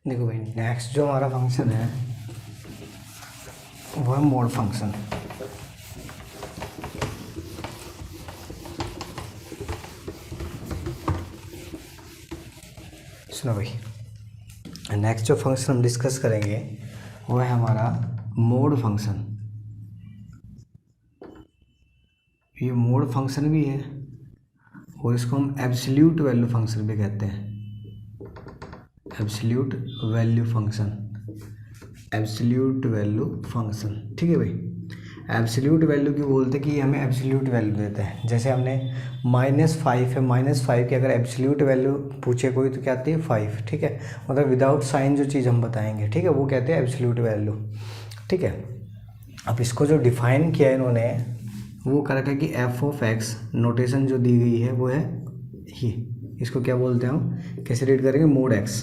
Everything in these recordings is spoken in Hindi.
देखो भाई, नेक्स्ट जो हमारा फंक्शन है वो है मोड फंक्शन। सुनो भाई, नेक्स्ट जो फंक्शन हम डिस्कस करेंगे वो है हमारा मोड फंक्शन। ये मोड फंक्शन भी है और इसको हम एब्सोल्यूट वैल्यू फंक्शन भी कहते हैं। Absolute value function, absolute value function, ठीक है भाई। एब्सोल्यूट वैल्यू क्यों बोलते हैं कि हमें एब्सोल्यूट वैल्यू देते हैं। जैसे हमने -5 है, -5 की अगर एब्सोल्यूट वैल्यू पूछे कोई तो क्या आती है 5, ठीक है। मतलब विदाउट साइन जो चीज़ हम बताएंगे, ठीक है, वो कहते हैं एब्सोल्यूट वैल्यू, ठीक है। अब इसको जो डिफाइन किया है इन्होंने वो कर रखा है कि f(x) नोटेशन जो दी गई है वो है ये, इसको क्या बोलते हैं हम, कैसे रीड करेंगे, मोड x।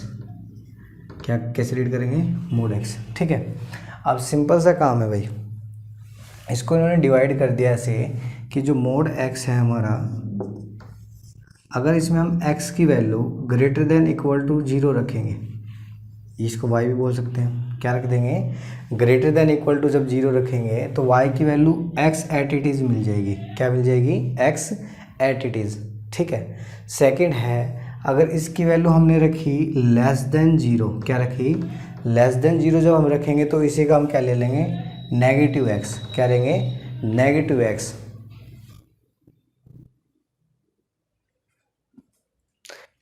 क्या कैसे रीड करेंगे, मोड x, ठीक है। अब सिंपल सा काम है भाई, इसको इन्होंने डिवाइड कर दिया ऐसे कि जो मोड x है हमारा, अगर इसमें हम x की value greater than equal to 0 रखेंगे, इसको y भी बोल सकते हैं, क्या रख देंगे, ग्रेटर देन इक्वल टू जब 0 रखेंगे तो y की value x at it is मिल जाएगी। क्या मिल जाएगी, x एट इट इज़, ठीक है। सेकंड है, अगर इसकी वैल्यू हमने रखी लेस देन 0, क्या रखी, लेस देन 0 जब हम रखेंगे तो इसी का हम क्या ले लेंगे, नेगेटिव x। क्या लेंगे, नेगेटिव x।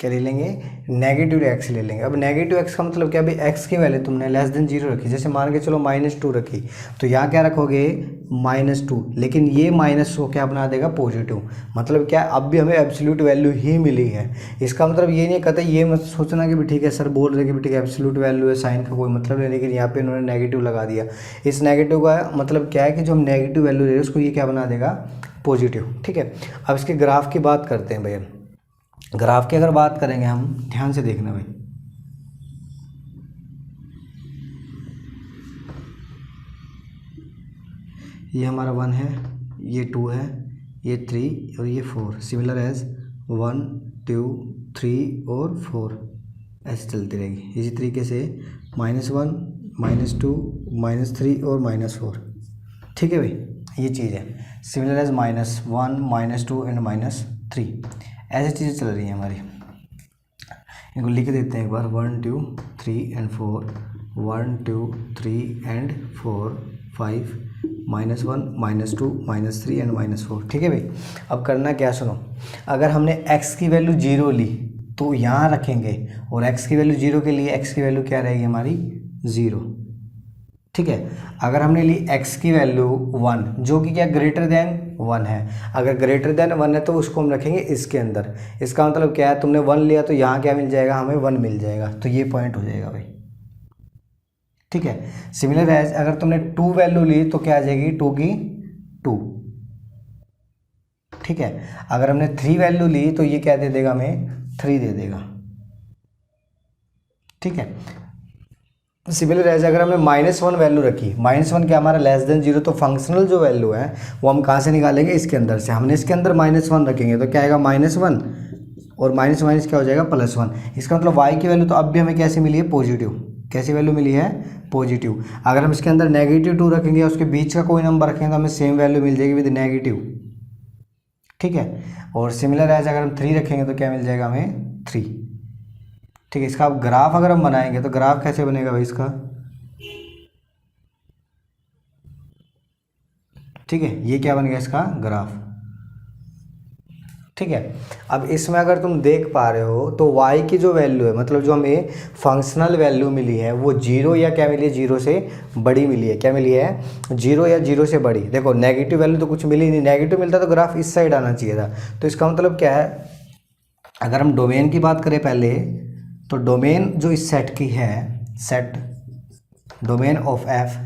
क्या ले लेंगे, नेगेटिव x ले लेंगे। अब नेगेटिव x का मतलब क्या भाई, x की वैल्यू तुमने लेस देन 0 रखी, जैसे मान के चलो -2 रखी, तो यहाँ क्या रखोगे, -2, लेकिन ये माइनस को क्या बना देगा, पॉजिटिव। मतलब क्या, अब भी हमें एब्सोल्यूट वैल्यू ही मिली है। इसका मतलब ये नहीं कहता, ये मत सोचना कि भी ठीक है सर बोल रहे कि भी ठीक है एब्सोल्यूट वैल्यू है, साइन का कोई मतलब नहीं, लेकिन यहाँ पे इन्होंने नेगेटिव लगा दिया। इस नेगेटिव का मतलब क्या है कि जो हम नेगेटिव वैल्यू ले रहे हैं उसको ये क्या बना देगा, पॉजिटिव, ठीक है। अब इसके ग्राफ की बात करते हैं भैया। ग्राफ की अगर बात करेंगे हम, ध्यान से देखना भाई, ये हमारा 1 है, ये 2 है, ये 3 और ये 4, सिमिलर एज 1 2 3 और 4 ऐसे चलती रहेगी। इसी तरीके से -1 -2 -3 और -4, ठीक है भाई, ये चीज़ है। सिमिलर एज -1 -2 एंड -3, ऐसी चीज़ें चल रही हैं हमारी। इनको लिख देते हैं एक बार, 1 2 3 एंड 4, 1 2 3 एंड 4 5 -1 -2 -3 एंड -4, ठीक है भाई। अब करना क्या, सुनो, अगर हमने x की वैल्यू 0 ली तो यहाँ रखेंगे, और x की वैल्यू 0 के लिए x की वैल्यू क्या रहेगी हमारी, 0, ठीक है। अगर हमने ली x की वैल्यू 1, जो कि क्या ग्रेटर देन 1 है, अगर ग्रेटर देन 1 है तो उसको हम रखेंगे इसके अंदर। इसका मतलब क्या है, तुमने 1 लिया तो यहाँ क्या मिल जाएगा, हमें 1 मिल जाएगा, तो ये पॉइंट हो जाएगा भाई, ठीक है। सिमिलर एज अगर तुमने 2 वैल्यू ली तो क्या आ जाएगी, 2 की 2, ठीक है। अगर हमने 3 वैल्यू ली तो ये क्या दे देगा, हमें 3 दे देगा, ठीक है। सिमिलर एज अगर हमने -1 वैल्यू रखी, -1 क्या हमारा लेस देन 0, तो फंक्शनल जो वैल्यू है वो हम कहाँ से निकालेंगे, इसके अंदर से। हमने इसके अंदर -1 रखेंगे तो क्या आएगा, -1 और माइनस माइनस क्या हो जाएगा, +1। इसका मतलब y की वैल्यू तो अब भी हमें कैसे मिली है, पॉजिटिव। कैसी वैल्यू मिली है, पॉजिटिव। अगर हम इसके अंदर -2 रखेंगे, उसके बीच का कोई नंबर रखेंगे तो हमें सेम वैल्यू मिल जाएगी विद नेगेटिव, ठीक है। और सिमिलर एज अगर हम 3 रखेंगे तो क्या मिल जाएगा हमें, 3, ठीक है। इसका अब ग्राफ अगर हम बनाएंगे तो ग्राफ कैसे बनेगा भाई इसका, ठीक है, ये क्या बन गया इसका ग्राफ, ठीक है। अब इसमें अगर तुम देख पा रहे हो तो y की जो वैल्यू है, मतलब जो हमें फंक्शनल वैल्यू मिली है वो 0 या क्या मिली है, 0 से बड़ी मिली है। क्या मिली है, 0 या 0 से बड़ी। देखो नेगेटिव वैल्यू तो कुछ मिली नहीं, नेगेटिव मिलता तो ग्राफ इस साइड आना चाहिए था। तो इसका मतलब क्या है, अगर हम डोमेन की बात करें पहले, तो डोमेन जो इस सेट की है, सेट डोमेन ऑफ f,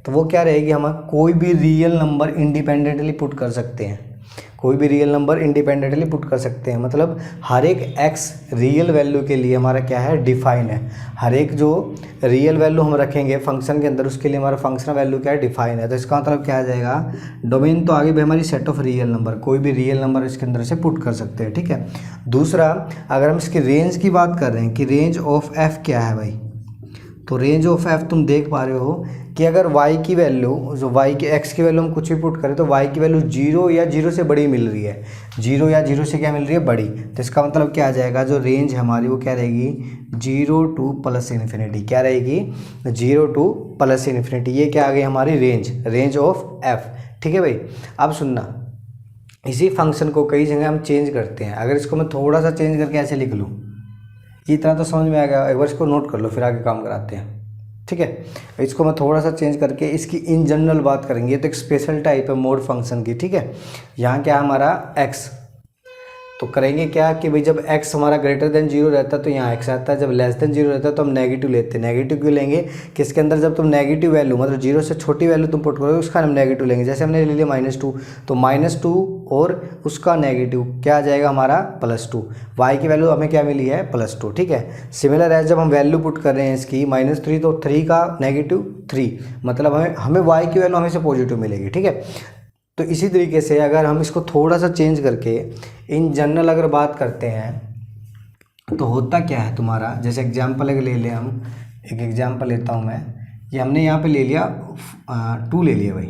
तो वो क्या रहेगी, हम कोई भी रियल नंबर इंडिपेंडेंटली पुट कर सकते हैं। कोई भी रियल नंबर इंडिपेंडेंटली पुट कर सकते हैं, मतलब हर एक x रियल वैल्यू के लिए हमारा क्या है, डिफाइन है। हर एक जो रियल वैल्यू हम रखेंगे फंक्शन के अंदर, उसके लिए हमारा फंक्शन वैल्यू क्या है, डिफाइन है। तो इसका मतलब क्या आ जाएगा, डोमेन तो आगे भी हमारी सेट ऑफ रियल नंबर, कोई भी रियल नंबर इसके अंदर से पुट कर सकते हैं, ठीक है। दूसरा, अगर हम इसकी रेंज की बात कर रहे हैं कि रेंज ऑफ f क्या है भाई, तो रेंज ऑफ एफ तुम देख पा रहे हो कि अगर y की वैल्यू जो y के x की वैल्यू हम कुछ भी पुट करें तो y की वैल्यू 0 या 0 से बड़ी मिल रही है, 0 या 0 से क्या मिल रही है, बड़ी। तो इसका मतलब क्या आ जाएगा, जो रेंज हमारी वो क्या रहेगी, 0 टू प्लस इन्फिनिटी। क्या रहेगी, 0 टू प्लस इन्फिनिटी। ये क्या आ गई हमारी रेंज ऑफ f। ठीक है भाई। अब सुनना, इसी फंक्शन को कई जगह हम चेंज करते हैं। अगर इसको मैं थोड़ा सा चेंज करके ऐसे लिख लूँ, इतना तो समझ में आ गया, एक बार इसको नोट कर लो फिर आगे काम कराते हैं। ठीक है, इसको मैं थोड़ा सा चेंज करके इसकी इन जनरल बात करेंगे। तो एक स्पेशल टाइप है मोड फंक्शन की। ठीक है, यहाँ क्या हमारा x, तो करेंगे क्या कि भाई जब x हमारा ग्रेटर देन 0 रहता है तो यहाँ x आता है, जब लेस देन 0 रहता है तो हम नेगेटिव लेते हैं। नेगेटिव क्यों लेंगे, किसके अंदर, जब तुम नेगेटिव वैल्यू मतलब 0 से छोटी वैल्यू तुम पुट करोगे उसका हम नेगेटिव लेंगे। जैसे हमने ले लिया -2, तो -2 और उसका नेगेटिव क्या आ जाएगा हमारा +2। y की वैल्यू हमें क्या मिली है, +2। ठीक है, सिमिलर है जब हम वैल्यू पुट कर रहे हैं इसकी -3, तो 3 का नेगेटिव 3, मतलब हमें y की वैल्यू हमेशा पॉजिटिव मिलेगी। ठीक है, तो इसी तरीके से अगर हम इसको थोड़ा सा चेंज करके इन जनरल अगर बात करते हैं तो होता क्या है तुम्हारा, जैसे एग्जांपल एक ले लें हम, एक एग्जांपल लेता हूं मैं। ये हमने यहाँ पे ले लिया 2 ले लिया भाई,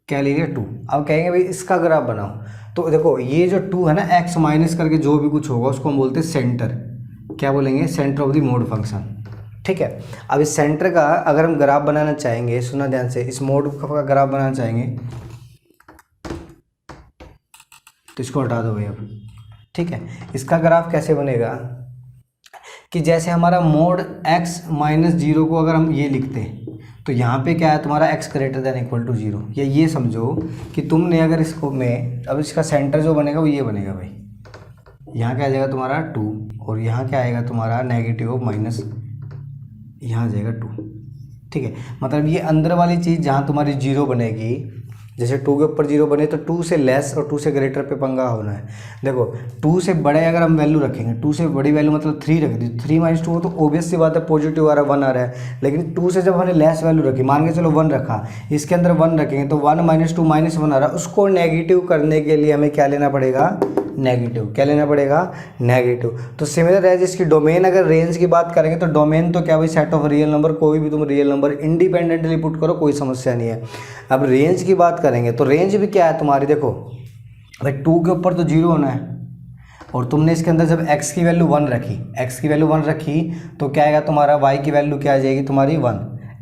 क्या ले लिया 2। अब कहेंगे भाई इसका ग्राफ बनाओ, तो देखो ये जो 2 है ना, x माइनस करके जो भी कुछ होगा उसको हम बोलते हैं सेंटर। क्या बोलेंगे, centre of the mode function. ठीक है, अब इस सेंटर का अगर हम ग्राफ बनाना चाहेंगे, सुना ध्यान से, इस मोड का ग्राफ बनाना चाहेंगे तो इसको हटा दो भाई अब। ठीक है, इसका ग्राफ कैसे बनेगा कि जैसे हमारा मोड x -0 को अगर हम ये लिखते हैं तो यहाँ पे क्या है तुम्हारा x greater than equal to 0। या ये समझो कि तुमने अगर इसको में, अब इसका सेंटर जो बनेगा वो ये बनेगा भाई, यहाँ क्या आ जाएगा तुम्हारा 2 और यहाँ क्या आएगा तुम्हारा नेगेटिव ऑफ माइनस, यहाँ आ जाएगा 2। ठीक है, मतलब ये अंदर वाली चीज़ जहाँ तुम्हारी 0 बनेगी, जैसे 2 के ऊपर 0 बने तो 2 से लेस और 2 से ग्रेटर पे पंगा होना है। देखो 2 से बड़े अगर हम वैल्यू रखेंगे, 2 से बड़ी वैल्यू मतलब 3 रख दी, 3 - 2 तो ऑब्वियस सी बात है पॉजिटिव आ रहा है, 1 आ रहा है। लेकिन 2 से जब हमने लेस वैल्यू रखी, मान के चलो 1 रखा, इसके अंदर 1 रखेंगे तो 1 - 2 -1 आ रहा है, उसको नेगेटिव करने के लिए हमें क्या लेना पड़ेगा, नेगेटिव। क्या लेना पड़ेगा, नेगेटिव। तो सिमिलर है जिसकी डोमेन, अगर रेंज की बात करेंगे तो डोमेन तो क्या भाई, सेट ऑफ रियल नंबर, कोई भी तुम रियल नंबर इंडिपेंडेंटली पुट करो, कोई समस्या नहीं है। अब रेंज की बात करेंगे तो रेंज भी क्या है तुम्हारी, देखो भाई 2 के ऊपर तो 0 होना है और तुमने इसके अंदर जब x की वैल्यू 1 रखी, x की वैल्यू 1 रखी तो क्या आएगा तुम्हारा, y की वैल्यू क्या आ जाएगी तुम्हारी 1,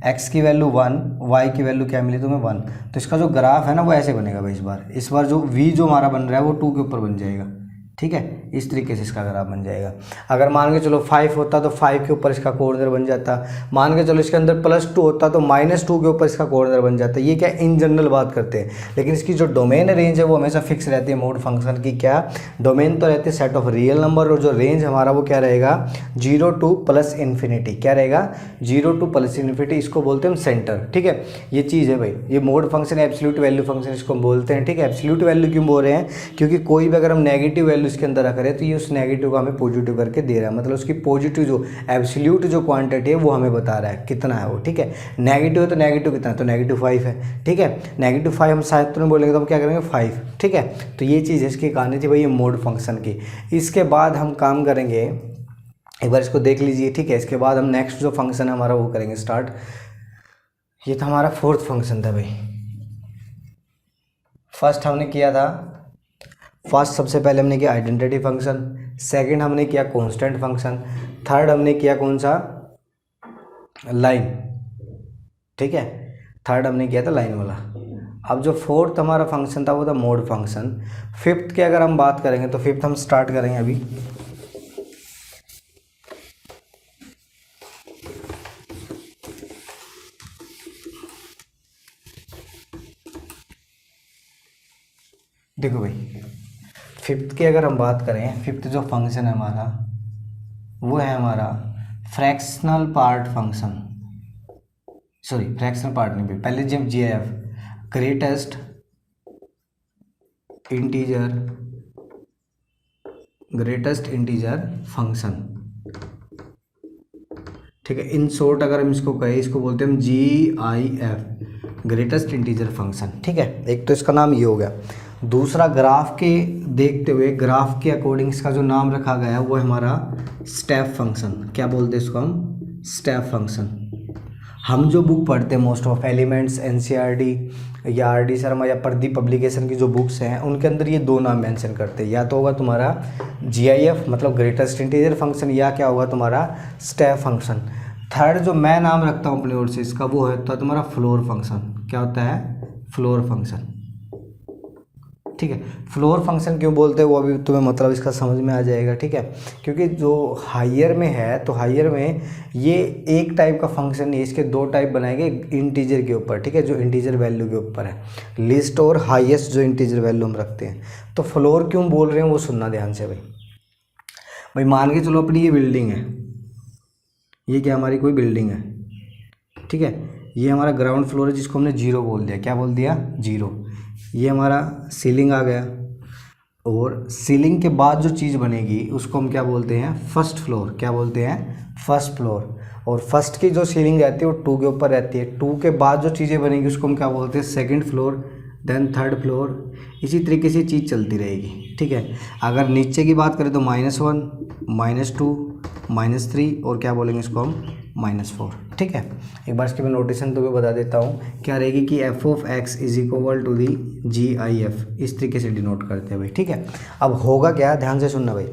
x की वैल्यू 1, y की वैल्यू क्या मिली तुम्हें 1। तो इसका जो ग्राफ है ना वो ऐसे बनेगा भाई, इस बार जो v जो हमारा बन रहा है वो 2 के ऊपर बन जाएगा। ठीक है, इस तरीके से इसका ग्राफ बन जाएगा। अगर मान के चलो 5 होता तो 5 के ऊपर इसका कॉर्नर बन जाता, मान के चलो इसके अंदर +2 होता तो -2 के ऊपर इसका कॉर्नर बन जाता। ये क्या इन जनरल बात करते हैं, लेकिन इसकी जो डोमेन रेंज है वो हमेशा फिक्स रहती है मोड फंक्शन की। क्या डोमेन तो रहती है सेट ऑफ रियल नंबर, और जो रेंज हमारा वो क्या रहेगा, 0 टू प्लस इन्फिनिटी। क्या रहेगा, 0 टू प्लस इन्फिनिटी, इसको बोलते हैं हम सेंटर। ठीक है, ये चीज़ है भाई, ये mode function absolute value function इसको हम बोलते हैं। ठीक है, एब्सोल्यूट वैल्यू क्यों बोल रहे हैं, क्योंकि कोई भी अगर हम नेगेटिव वैल्यू इसके अंदर रख रहे हैं तो ये उस नेगेटिव को हमें पॉजिटिव करके दे रहा है, मतलब उसकी पॉजिटिव जो एब्सोल्यूट जो क्वांटिटी है वो हमें बता रहा है कितना है वो। ठीक है, नेगेटिव है तो नेगेटिव कितना है, तो -5 है। ठीक है, -5 हम शायद तो नहीं बोलेंगे तो हम क्या करेंगे 5। ठीक है, तो ये चीज़ इसकी कहानी थी भाई ये मोड फंक्शन की। इसके बाद हम काम करेंगे, एक बार इसको देख लीजिए। ठीक है, इसके बाद हम नेक्स्ट जो फंक्शन है हमारा वो करेंगे स्टार्ट। ये था हमारा 4th फंक्शन था भाई। फर्स्ट हमने किया था, सबसे पहले हमने किया आइडेंटिटी फंक्शन, सेकंड हमने किया कांस्टेंट फंक्शन, थर्ड हमने किया कौन सा, लाइन। ठीक है, थर्ड हमने किया था लाइन वाला। अब जो 4th हमारा फंक्शन था वो था मोड फंक्शन। 5th की अगर हम बात करेंगे तो 5th हम स्टार्ट करेंगे अभी। देखो भाई 5th की अगर हम बात करें, 5th जो फंक्शन है हमारा वो है हमारा fractional part function, sorry fractional part नहीं, पहले जब GIF, ग्रेटेस्ट इंटीजर फंक्शन। ठीक है, इन शॉर्ट अगर हम इसको कहें, इसको बोलते हैं हम GIF, ग्रेटेस्ट इंटीजर फंक्शन। ठीक है, एक तो इसका नाम ये हो गया। दूसरा ग्राफ के देखते हुए, ग्राफ के अकॉर्डिंग इसका जो नाम रखा गया है वो है हमारा स्टेप फंक्शन। क्या बोलते हैं इसको हम, स्टेप फंक्शन। हम जो बुक पढ़ते हैं मोस्ट ऑफ एलिमेंट्स, एनसीईआरटी या आरडी शर्मा या प्रदीप पब्लिकेशन की जो बुक्स हैं उनके अंदर ये दो नाम मेंशन करते हैं, या तो होगा तुम्हारा जीआईएफ मतलब ग्रेटेस्ट इंटीजर फंक्शन, या क्या होगा तुम्हारा स्टेप फंक्शन। थर्ड जो मैं नाम रखता हूँ अपनी ओर से इसका वो है तो तुम्हारा फ्लोर फंक्शन। क्या होता है? Floor function. ठीक है, फ्लोर फंक्शन क्यों बोलते हैं वो अभी तुम्हें मतलब इसका समझ में आ जाएगा। ठीक है, क्योंकि जो हायर में है तो हायर में ये एक टाइप का फंक्शन नहीं, इसके दो टाइप बनाएंगे इंटीजर के ऊपर। ठीक है, जो इंटीजर वैल्यू के ऊपर है, लिस्ट और हाईएस्ट जो इंटीजर वैल्यू हम रखते हैं। तो फ्लोर क्यों बोल रहे हैं वो सुनना ध्यान से भाई। भाई मान के चलो अपनी ये बिल्डिंग है, ये क्या हमारी कोई बिल्डिंग है। ठीक है, ये हमारा ग्राउंड फ्लोर है जिसको हमने जीरो बोल दिया। क्या बोल दिया? जीरो। ये हमारा सीलिंग आ गया, और सीलिंग के बाद जो चीज़ बनेगी उसको हम क्या बोलते हैं? First floor. क्या बोलते हैं? First floor. और फर्स्ट की जो सीलिंग रहती है वो 2 के ऊपर रहती है। 2 के बाद जो चीज़ें बनेगी उसको हम क्या बोलते हैं? Second floor, then third floor. इसी तरीके से चीज़ चलती रहेगी। ठीक है, अगर नीचे की बात करें तो -1, -2, -3 और क्या बोलेंगे इसको हम? -4। ठीक है, एक बार इसकी मैं नोटेशन तो भी बता देता हूँ। क्या रहेगी कि f(x) is equal to the GIF, इस तरीके से डिनोट करते हैं भाई। ठीक है, अब होगा क्या, ध्यान से सुनना भाई,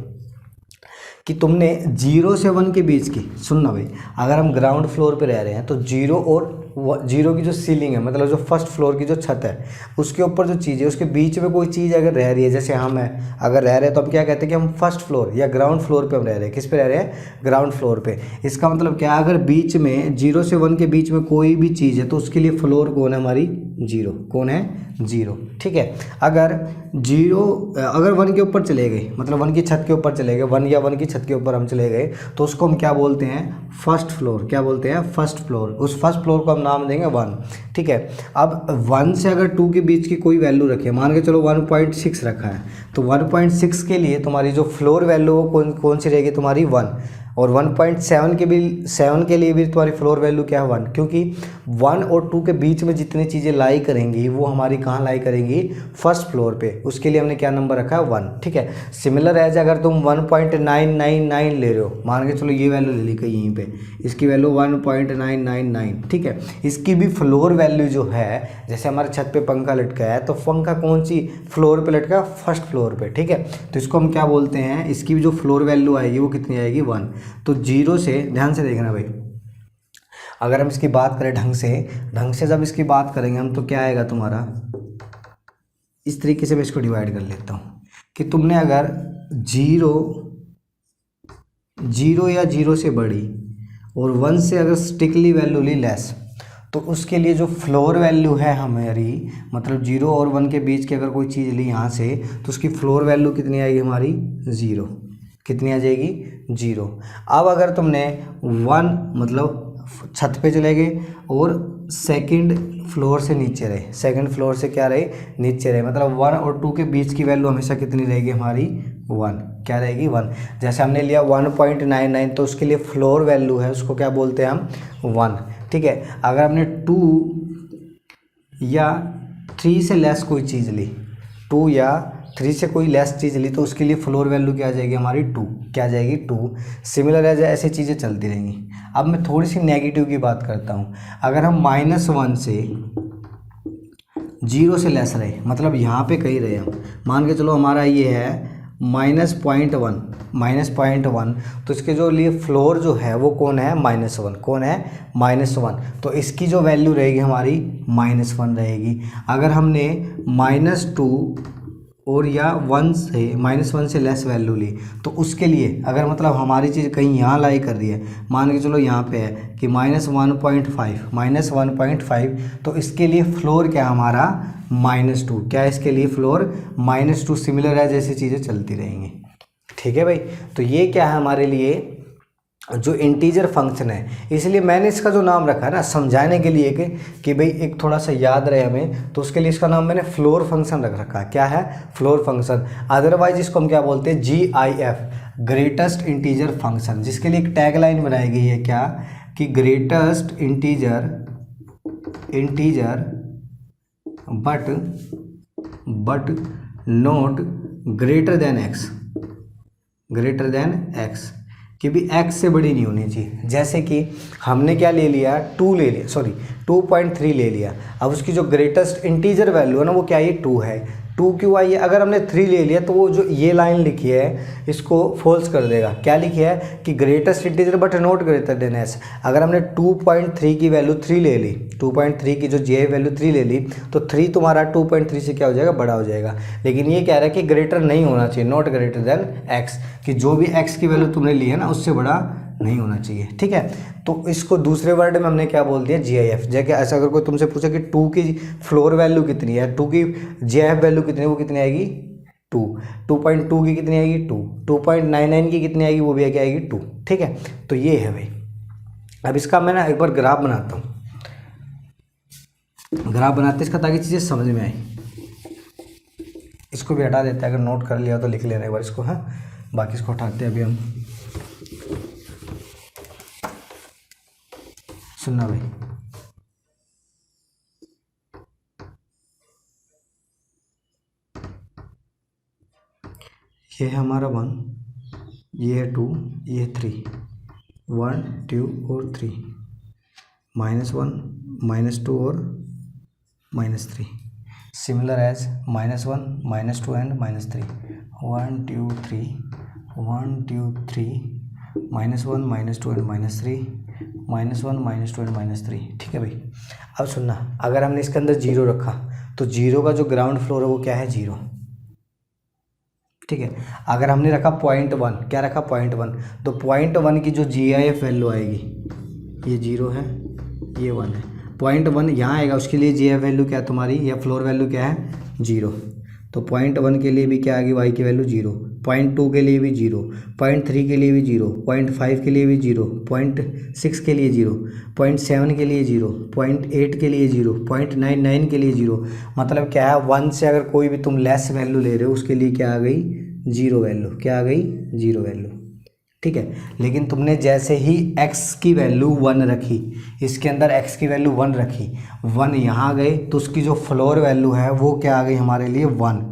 कि तुमने 0 से 1 के बीच की, सुनना भाई, अगर हम ग्राउंड फ्लोर पे रह रहे हैं तो 0 और 0 की जो सीलिंग है मतलब जो फर्स्ट फ्लोर की जो छत है उसके ऊपर जो चीज़ है उसके बीच में कोई चीज़ अगर रह रही है, जैसे हम हैं अगर रह रहे हैं तो हम क्या कहते हैं कि हम फर्स्ट फ्लोर या ग्राउंड फ्लोर पे हम रह रहे हैं। किस पे रह रहे हैं? ग्राउंड फ्लोर पे। इसका मतलब क्या, अगर बीच में 0 से 1 के बीच में कोई भी चीज़ है तो उसके लिए फ्लोर कौन है? हमारी 0। कौन है? 0। ठीक है, अगर 1 के ऊपर चले गए मतलब 1 की छत के ऊपर चले गए, 1 या 1 की छत के ऊपर हम चले गए तो उसको हम क्या बोलते हैं? First floor. क्या बोलते हैं? First floor. उस फर्स्ट फ्लोर को हम नाम देंगे 1। ठीक है, अब 1 से अगर 2 के बीच की कोई वैल्यू रखी है, मान के चलो 1.6 रखा है, तो 1.6 के लिए तुम्हारी जो फ्लोर वैल्यू वो कौन सी रहेगी? तुम्हारी 1। और 1.7 के लिए भी तुम्हारी फ्लोर वैल्यू क्या है? 1, क्योंकि 1 और 2 के बीच में जितनी चीज़ें लाई करेंगी वो हमारी कहाँ लाई करेंगी? फर्स्ट फ्लोर पे। उसके लिए हमने क्या नंबर रखा है? 1। ठीक है, सिमिलर एज अगर तुम 1.999 ले रहे हो, मान के चलो ये वैल्यू ले ली कहीं यहीं पे, इसकी वैल्यू 1.999। ठीक है, इसकी भी फ्लोर वैल्यू जो है, जैसे हमारे छत पे पंखा लटका है तो पंखा कौन सी फ्लोर पे लटका? फर्स्ट फ्लोर पे। ठीक है, तो इसको हम क्या बोलते हैं? इसकी भी जो फ्लोर वैल्यू आएगी वो कितनी आएगी? 1। तो 0 से, ध्यान से देखना भाई, अगर हम इसकी बात करें ढंग से जब इसकी बात करेंगे हम तो क्या आएगा तुम्हारा? इस तरीके से मैं इसको डिवाइड कर लेता हूँ कि तुमने अगर 0 या 0 से बड़ी और 1 से अगर स्ट्रिक्टली वैल्यू ली लेस, तो उसके लिए जो फ्लोर वैल्यू है हमारी, मतलब 0 और 1 के बीच की अगर कोई चीज़ ली यहाँ से तो उसकी फ्लोर वैल्यू कितनी आएगी? हमारी 0। कितनी आ जाएगी? 0। अब अगर तुमने 1 मतलब छत पे चले गए और सेकंड फ्लोर से नीचे रहे, सेकंड फ्लोर से क्या रहे? नीचे रहे, मतलब 1 और 2 के बीच की वैल्यू हमेशा कितनी रहेगी? हमारी 1। क्या रहेगी? 1। जैसे हमने लिया 1.99 तो उसके लिए फ्लोर वैल्यू है उसको क्या बोलते हैं हम? 1। ठीक है, अगर हमने 2 या 3 से लेस कोई चीज़ ली, 2 या 3 से कोई लेस चीज़ ली तो उसके लिए फ्लोर वैल्यू क्या आ जाएगी? हमारी 2। क्या आ जाएगी? 2। सिमिलर है, ऐसी चीज़ें चलती रहेंगी। अब मैं थोड़ी सी नेगेटिव की बात करता हूँ। अगर हम -1 से 0 से लेस रहे, मतलब यहाँ पे कहीं रहे हम, मान के चलो हमारा ये है -0.1, तो इसके जो लिए फ्लोर जो है वो कौन है? -1। कौन है? -1। तो इसकी जो वैल्यू रहेगी हमारी -1 रहेगी। अगर हमने -2 और या 1 से लेस वैल्यू ली तो उसके लिए अगर मतलब हमारी चीज़ कहीं यहाँ लाई कर रही है, मान के चलो यहाँ पे है कि -1.5, तो इसके लिए फ्लोर क्या हमारा? -2। क्या है इसके लिए? फ्लोर -2। सिमिलर है, जैसी चीज़ें चलती रहेंगी। ठीक है भाई, तो ये क्या है हमारे लिए? जो इंटीजर फंक्शन है। इसलिए मैंने इसका जो नाम रखा है ना समझाने के लिए कि भाई एक थोड़ा सा याद रहे हमें, तो उसके लिए इसका नाम मैंने फ्लोर फंक्शन रख रखा है। क्या है? Floor function. अदरवाइज इसको हम क्या बोलते हैं? GIF, ग्रेटेस्ट इंटीजर फंक्शन, जिसके लिए एक टैगलाइन बनाई गई है क्या? कि greatest integer but not greater than x। कि भी x से बड़ी नहीं होनी चाहिए। जैसे कि हमने क्या ले लिया, 2 ले लिया, सॉरी 2.3 ले लिया। अब उसकी जो ग्रेटेस्ट इंटीजर वैल्यू है ना वो क्या है, 2 है। 2 क्यों आई है, अगर हमने 3 ले लिया तो वो जो ये लाइन लिखी है इसको फॉल्स कर देगा। क्या लिखी है कि greatest integer but not greater than S. अगर हमने 2.3 की वैल्यू 3 ले ली, 2.3 की जो जे वैल्यू 3 ले ली, तो 3 तुम्हारा 2.3 से क्या हो जाएगा, बड़ा हो जाएगा। लेकिन ये कह रहा है कि ग्रेटर नहीं होना चाहिए, नॉट ग्रेटर देन एक्स, कि जो भी एक्स की वैल्यू तुमने ली है ना उससे बड़ा नहीं होना चाहिए। ठीक है, तो इसको दूसरे वर्ड में हमने क्या बोल दिया, GIF। जैसे ऐसा अगर कोई तुमसे पूछे कि 2 की फ्लोर वैल्यू कितनी है, 2 की GIF वैल्यू कितनी है, वो कितनी आएगी 2। 2.2 की कितनी आएगी 2। 2.99 की कितनी आएगी, वो भी क्या आएगी 2। ठीक है, तो ये है भाई। अब इसका मैं ना एक बार ग्राफ बनाता हूँ, ग्राफ बनाते इसका ताकि चीज़ें समझ में आए। इसको भी हटा देते हैं, अगर नोट कर लिया तो लिख लेना एक बार इसको, हाँ। बाकी इसको हटाते हैं अभी हम। सुनना भाई, ये है हमारा 1, ये है 2, ये है 3, 1 2 और 3, -1 -2 और -3, similar as -1 -2 and -3, 1 2 3, 1 2 3, -1 -2 and -3, -1 -2 and -3। ठीक है भाई। अब सुनना, अगर हमने इसके अंदर 0 रखा तो 0 का जो ग्राउंड फ्लोर है वो क्या है, 0। ठीक है, अगर हमने रखा 0.1, क्या रखा 0.1, तो 0.1 की जो GIF वैल्यू आएगी, ये 0 है, ये 1 है। 0.1 यहाँ आएगा, उसके लिए GIF वैल्यू क्या है तुम्हारी, या फ्लोर वैल्यू क्या है, 0। तो 0.1 के लिए भी क्या आएगी, y की वैल्यू 0, 0.2 के लिए भी 0, 0.3 के लिए भी 0, 0.5 के लिए भी 0, 0.6 के लिए 0, 0.7 के लिए 0, 0.8 के लिए 0, 0.99 के लिए 0। मतलब क्या है, 1 से अगर कोई भी तुम लेस वैल्यू ले रहे हो उसके लिए क्या आ गई, 0 वैल्यू। क्या आ गई, 0 वैल्यू। ठीक है, लेकिन तुमने जैसे ही x की वैल्यू 1 रखी, इसके अंदर x की वैल्यू 1 रखी, 1 यहाँ गए तो उसकी जो फ्लोर वैल्यू है वो क्या आ गई हमारे लिए 1।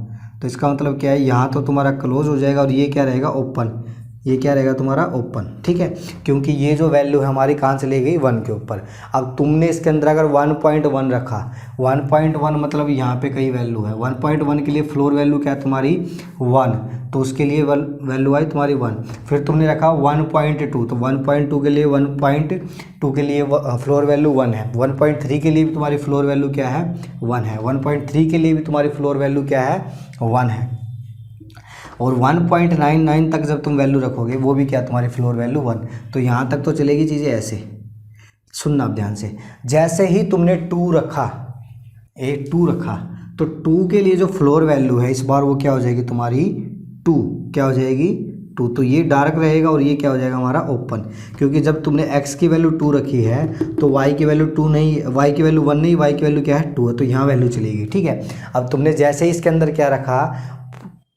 तो इसका मतलब क्या है, यहाँ तो तुम्हारा क्लोज हो जाएगा और ये क्या रहेगा, ओपन। ये क्या रहेगा तुम्हारा, ओपन। ठीक है, क्योंकि ये जो वैल्यू है हमारी कहाँ चली गई, 1 के ऊपर। अब तुमने इसके अंदर अगर 1.1 रखा, 1.1 मतलब यहाँ पे कई वैल्यू है, 1.1 के लिए फ्लोर वैल्यू क्या है तुम्हारी 1, तो उसके लिए वैल्यू आई तुम्हारी 1। फिर तुमने रखा 1.2, तो 1.2 के लिए 1.2 के लिए फ्लोर वैल्यू 1 है। 1.3 के लिए भी तुम्हारी फ्लोर वैल्यू क्या है, 1 है। 1.3 के लिए भी तुम्हारी फ्लोर वैल्यू क्या है, 1 है। और 1.99 तक जब तुम वैल्यू रखोगे वो भी क्या तुम्हारी फ्लोर वैल्यू 1। तो यहाँ तक तो चलेगी चीज़ें ऐसे। सुनना आप ध्यान से, जैसे ही तुमने 2 रखा, 2 रखा, तो 2 के लिए जो फ्लोर वैल्यू है इस बार वो क्या हो जाएगी तुम्हारी 2। क्या हो जाएगी 2। तो ये डार्क रहेगा और ये क्या हो जाएगा हमारा ओपन, क्योंकि जब तुमने x की वैल्यू 2 रखी है तो y की वैल्यू 2 नहीं, y की वैल्यू 1 नहीं, y की वैल्यू क्या है 2 है, तो यहाँ वैल्यू चलेगी। ठीक है, अब तुमने जैसे ही इसके अंदर क्या रखा,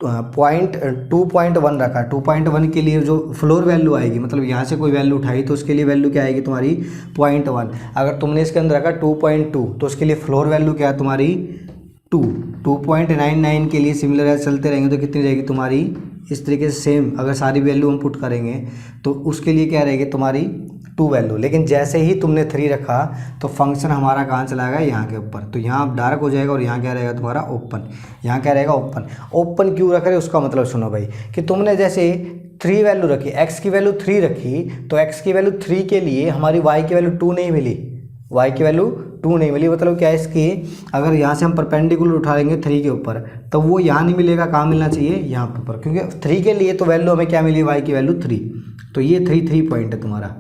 2.1 रखा, 2.1 के लिए जो फ्लोर वैल्यू आएगी, मतलब यहाँ से कोई वैल्यू उठाई तो उसके लिए वैल्यू क्या आएगी तुम्हारी 0.1। अगर तुमने इसके अंदर रखा 2.2 तो उसके लिए फ्लोर वैल्यू क्या है तुम्हारी 2। 2.99 के लिए सिमिलर चलते रहेंगे तो कितनी रहेगी तुम्हारी, इस तरीके से सेम अगर सारी वैल्यू हम पुट करेंगे तो उसके लिए क्या रहेगी तुम्हारी 2 वैल्यू। लेकिन जैसे ही तुमने 3 रखा तो फंक्शन हमारा कहाँ चला गया, यहाँ के ऊपर। तो यहाँ डार्क हो जाएगा और यहाँ क्या रहेगा तुम्हारा ओपन। यहाँ क्या रहेगा ओपन। ओपन क्यों रख रहे उसका मतलब सुनो भाई, कि तुमने जैसे 3 वैल्यू रखी, x की वैल्यू 3 रखी, तो x की वैल्यू 3 के लिए हमारी y की वैल्यू 2 नहीं मिली, y की वैल्यू 2 नहीं मिली। मतलब क्या है इसकी, अगर यहाँ से हम परपेंडिकुलर उठा लेंगे 3 के ऊपर तो वो यहाँ नहीं मिलेगा, कहाँ मिलना चाहिए यहाँ पर ऊपर, क्योंकि 3 के लिए तो वैल्यू हमें क्या मिली, y की वैल्यू 3। तो ये 3 पॉइंट है तुम्हारा।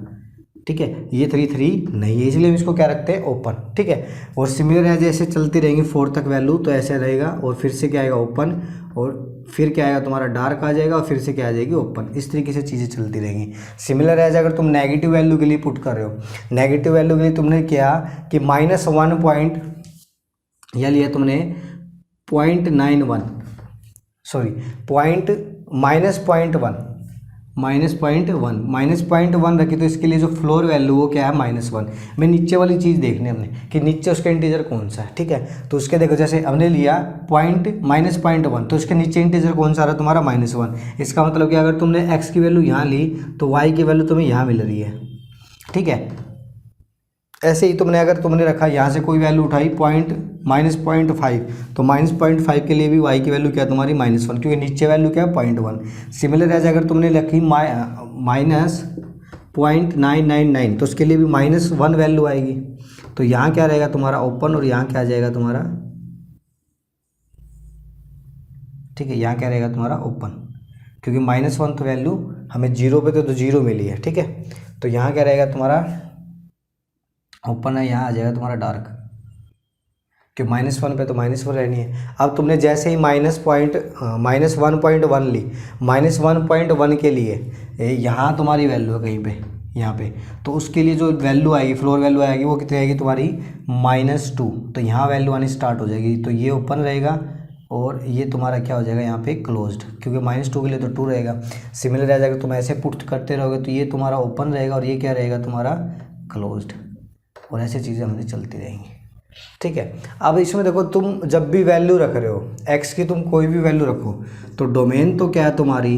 ठीक है, ये 3 नहीं है, इसलिए हम इसको क्या रखते हैं ओपन। ठीक है, और सिमिलर है जैसे चलती रहेंगी 4 तक वैल्यू तो ऐसे रहेगा, और फिर से क्या आएगा ओपन, और फिर क्या आएगा तुम्हारा डार्क आ जाएगा, और फिर से क्या आ जाएगी ओपन। इस तरीके से चीज़ें चलती रहेंगी। सिमिलर एज अगर तुम नेगेटिव वैल्यू के लिए पुट कर रहे हो, नेगेटिव वैल्यू के लिए तुमने क्या कि -1 पॉइंट या लिया तुमने 0.91, सॉरी -0.1, -0.1 रखी, तो इसके लिए जो फ्लोर वैल्यू वो क्या है -1। मैं नीचे वाली चीज़ देखनी है हमने कि नीचे उसका इंटीजर कौन सा है, ठीक है। तो उसके देखो जैसे हमने लिया -0.1, तो उसके नीचे इंटीजर कौन सा रहा तुम्हारा -1। इसका मतलब कि अगर तुमने x की वैल्यू यहाँ ली तो y की वैल्यू तुम्हें यहाँ मिल रही है, ठीक है। ऐसे ही तुमने रखा यहाँ से कोई वैल्यू उठाई -0.5, तो -0.5 के लिए भी y की वैल्यू क्या तुम्हारी -1, क्योंकि नीचे वैल्यू क्या है 0.1। सिमिलर एज अगर तुमने रखी -0.999, तो उसके लिए भी -1 वैल्यू आएगी। तो यहाँ क्या रहेगा तुम्हारा ओपन, और यहाँ क्या आ जाएगा तुम्हारा, ठीक है, यहाँ क्या रहेगा तुम्हारा ओपन, क्योंकि -1 तो वैल्यू हमें 0 पे तो 0 मिली है, ठीक है। तो यहाँ क्या रहेगा तुम्हारा ओपन है, यहाँ आ जाएगा तुम्हारा डार्क, कि -1 पे तो -1 रहनी है। अब तुमने जैसे ही -1.1 ली, -1.1 के लिए यहाँ तुम्हारी वैल्यू है कहीं पे, यहाँ पे, तो उसके लिए जो वैल्यू आएगी, फ्लोर वैल्यू आएगी, वो कितनी आएगी तुम्हारी -2। तो यहाँ वैल्यू आनी स्टार्ट हो जाएगी, तो ये ओपन रहेगा और ये तुम्हारा क्या हो जाएगा यहाँ पे क्लोज्ड, क्योंकि -2 के लिए तो 2 रहेगा। सिमिलर रह जाएगा, तुम ऐसे पुट करते रहोगे तो ये तुम्हारा ओपन रहेगा और ये क्या रहेगा तुम्हारा क्लोज्ड, और ऐसी चीज़ें हमारी चलती रहेंगी, ठीक है। अब इसमें देखो, तुम जब भी वैल्यू रख रहे हो x की, तुम कोई भी वैल्यू रखो, तो डोमेन तो क्या है तुम्हारी,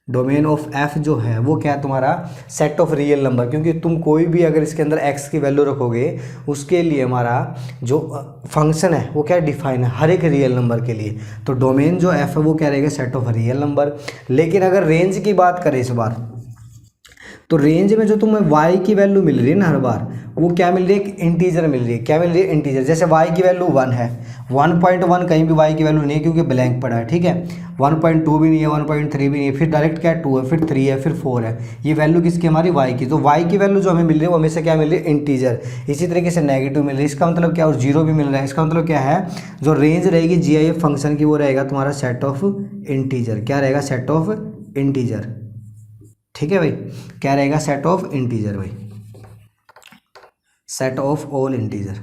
डोमेन ऑफ f जो है वो क्या है तुम्हारा सेट ऑफ रियल नंबर, क्योंकि तुम कोई भी अगर इसके अंदर x की वैल्यू रखोगे, उसके लिए हमारा जो फंक्शन है वो क्या डिफाइन है हर एक रियल नंबर के लिए। तो डोमेन जो f है वो क्या रहेगा सेट ऑफ रियल नंबर। लेकिन अगर रेंज की बात करें इस बार, तो रेंज में जो तुम्हें y की वैल्यू मिल रही है ना हर बार, वो क्या मिल रही है, एक इंटीजर मिल रही है। क्या मिल रही है, इंटीजर। जैसे y की वैल्यू 1 है, 1.1 कहीं भी y की वैल्यू नहीं है क्योंकि ब्लैंक पड़ा है, ठीक है। 1.2 भी नहीं है, 1.3 भी नहीं है, फिर डायरेक्ट क्या है 2 है, फिर 3 है, फिर 4 है। ये वैल्यू किसकी हमारी y की। तो y की वैल्यू जो हमें मिल रही है वो हमेशा क्या मिल रही है, इंटीजर। इसी तरीके से नेगेटिव मिल रही है, इसका मतलब क्या, और 0 भी मिल रहा है। इसका मतलब क्या है, जो रेंज रहेगी GIF फंक्शन की वो रहेगा तुम्हारा सेट ऑफ इंटीजर। क्या रहेगा, सेट ऑफ इंटीजर, ठीक है भाई। क्या रहेगा, सेट ऑफ इंटीजर भाई, सेट ऑफ ऑल इंटीजर,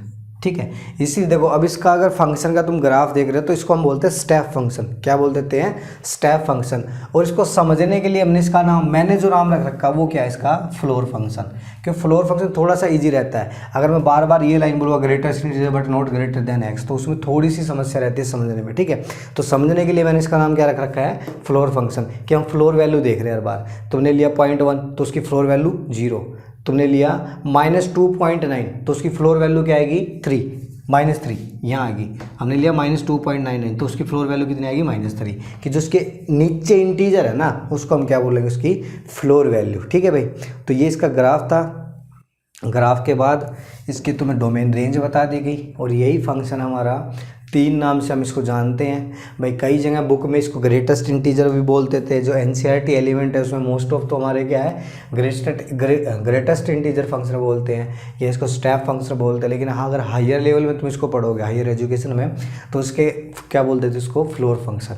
ठीक है। इसीलिए देखो, अब इसका अगर फंक्शन का तुम ग्राफ देख रहे हो तो इसको हम बोलते हैं स्टेप फंक्शन। क्या बोल देते हैं, स्टेप फंक्शन। और इसको समझने के लिए हमने इसका नाम, मैंने जो नाम रख रखा वो क्या है इसका, फ्लोर फंक्शन। क्योंकि फ्लोर फंक्शन थोड़ा सा इजी रहता है। अगर मैं बार बार ये लाइन बोलूँगा greatest integer but not greater than x, तो उसमें थोड़ी सी समस्या रहती है समझने में, ठीक है। तो समझने के लिए मैंने इसका नाम क्या रख रखा है, फ्लोर फंक्शन, कि हम फ्लोर वैल्यू देख रहे हैं हर बार। तुमने लिया 0.1 तो उसकी फ्लोर वैल्यू 0, तुमने लिया -2.9 तो उसकी फ्लोर वैल्यू क्या आएगी, 3, -3 यहाँ आएगी। हमने लिया -2.99 तो उसकी फ्लोर वैल्यू कितनी आएगी, -3, कि जो उसके नीचे इंटीजर है ना उसको हम क्या बोलेंगे, उसकी फ्लोर वैल्यू, ठीक है भाई। तो ये इसका ग्राफ था। ग्राफ के बाद इसकी तुम्हें डोमेन रेंज बता दी गई, और यही फंक्शन हमारा 3 नाम से हम इसको जानते हैं भाई। कई जगह बुक में इसको ग्रेटेस्ट इंटीजर भी बोलते थे। जो NCERT एलिमेंट है उसमें मोस्ट ऑफ तो हमारे क्या है, ग्रेटेस्ट इंटीजर फंक्शन बोलते हैं, या इसको स्टेप फंक्शन बोलते हैं। लेकिन हाँ, अगर हायर लेवल में तुम इसको पढ़ोगे, हायर एजुकेशन में, तो उसके क्या बोलते थे, इसको फ्लोर फंक्शन,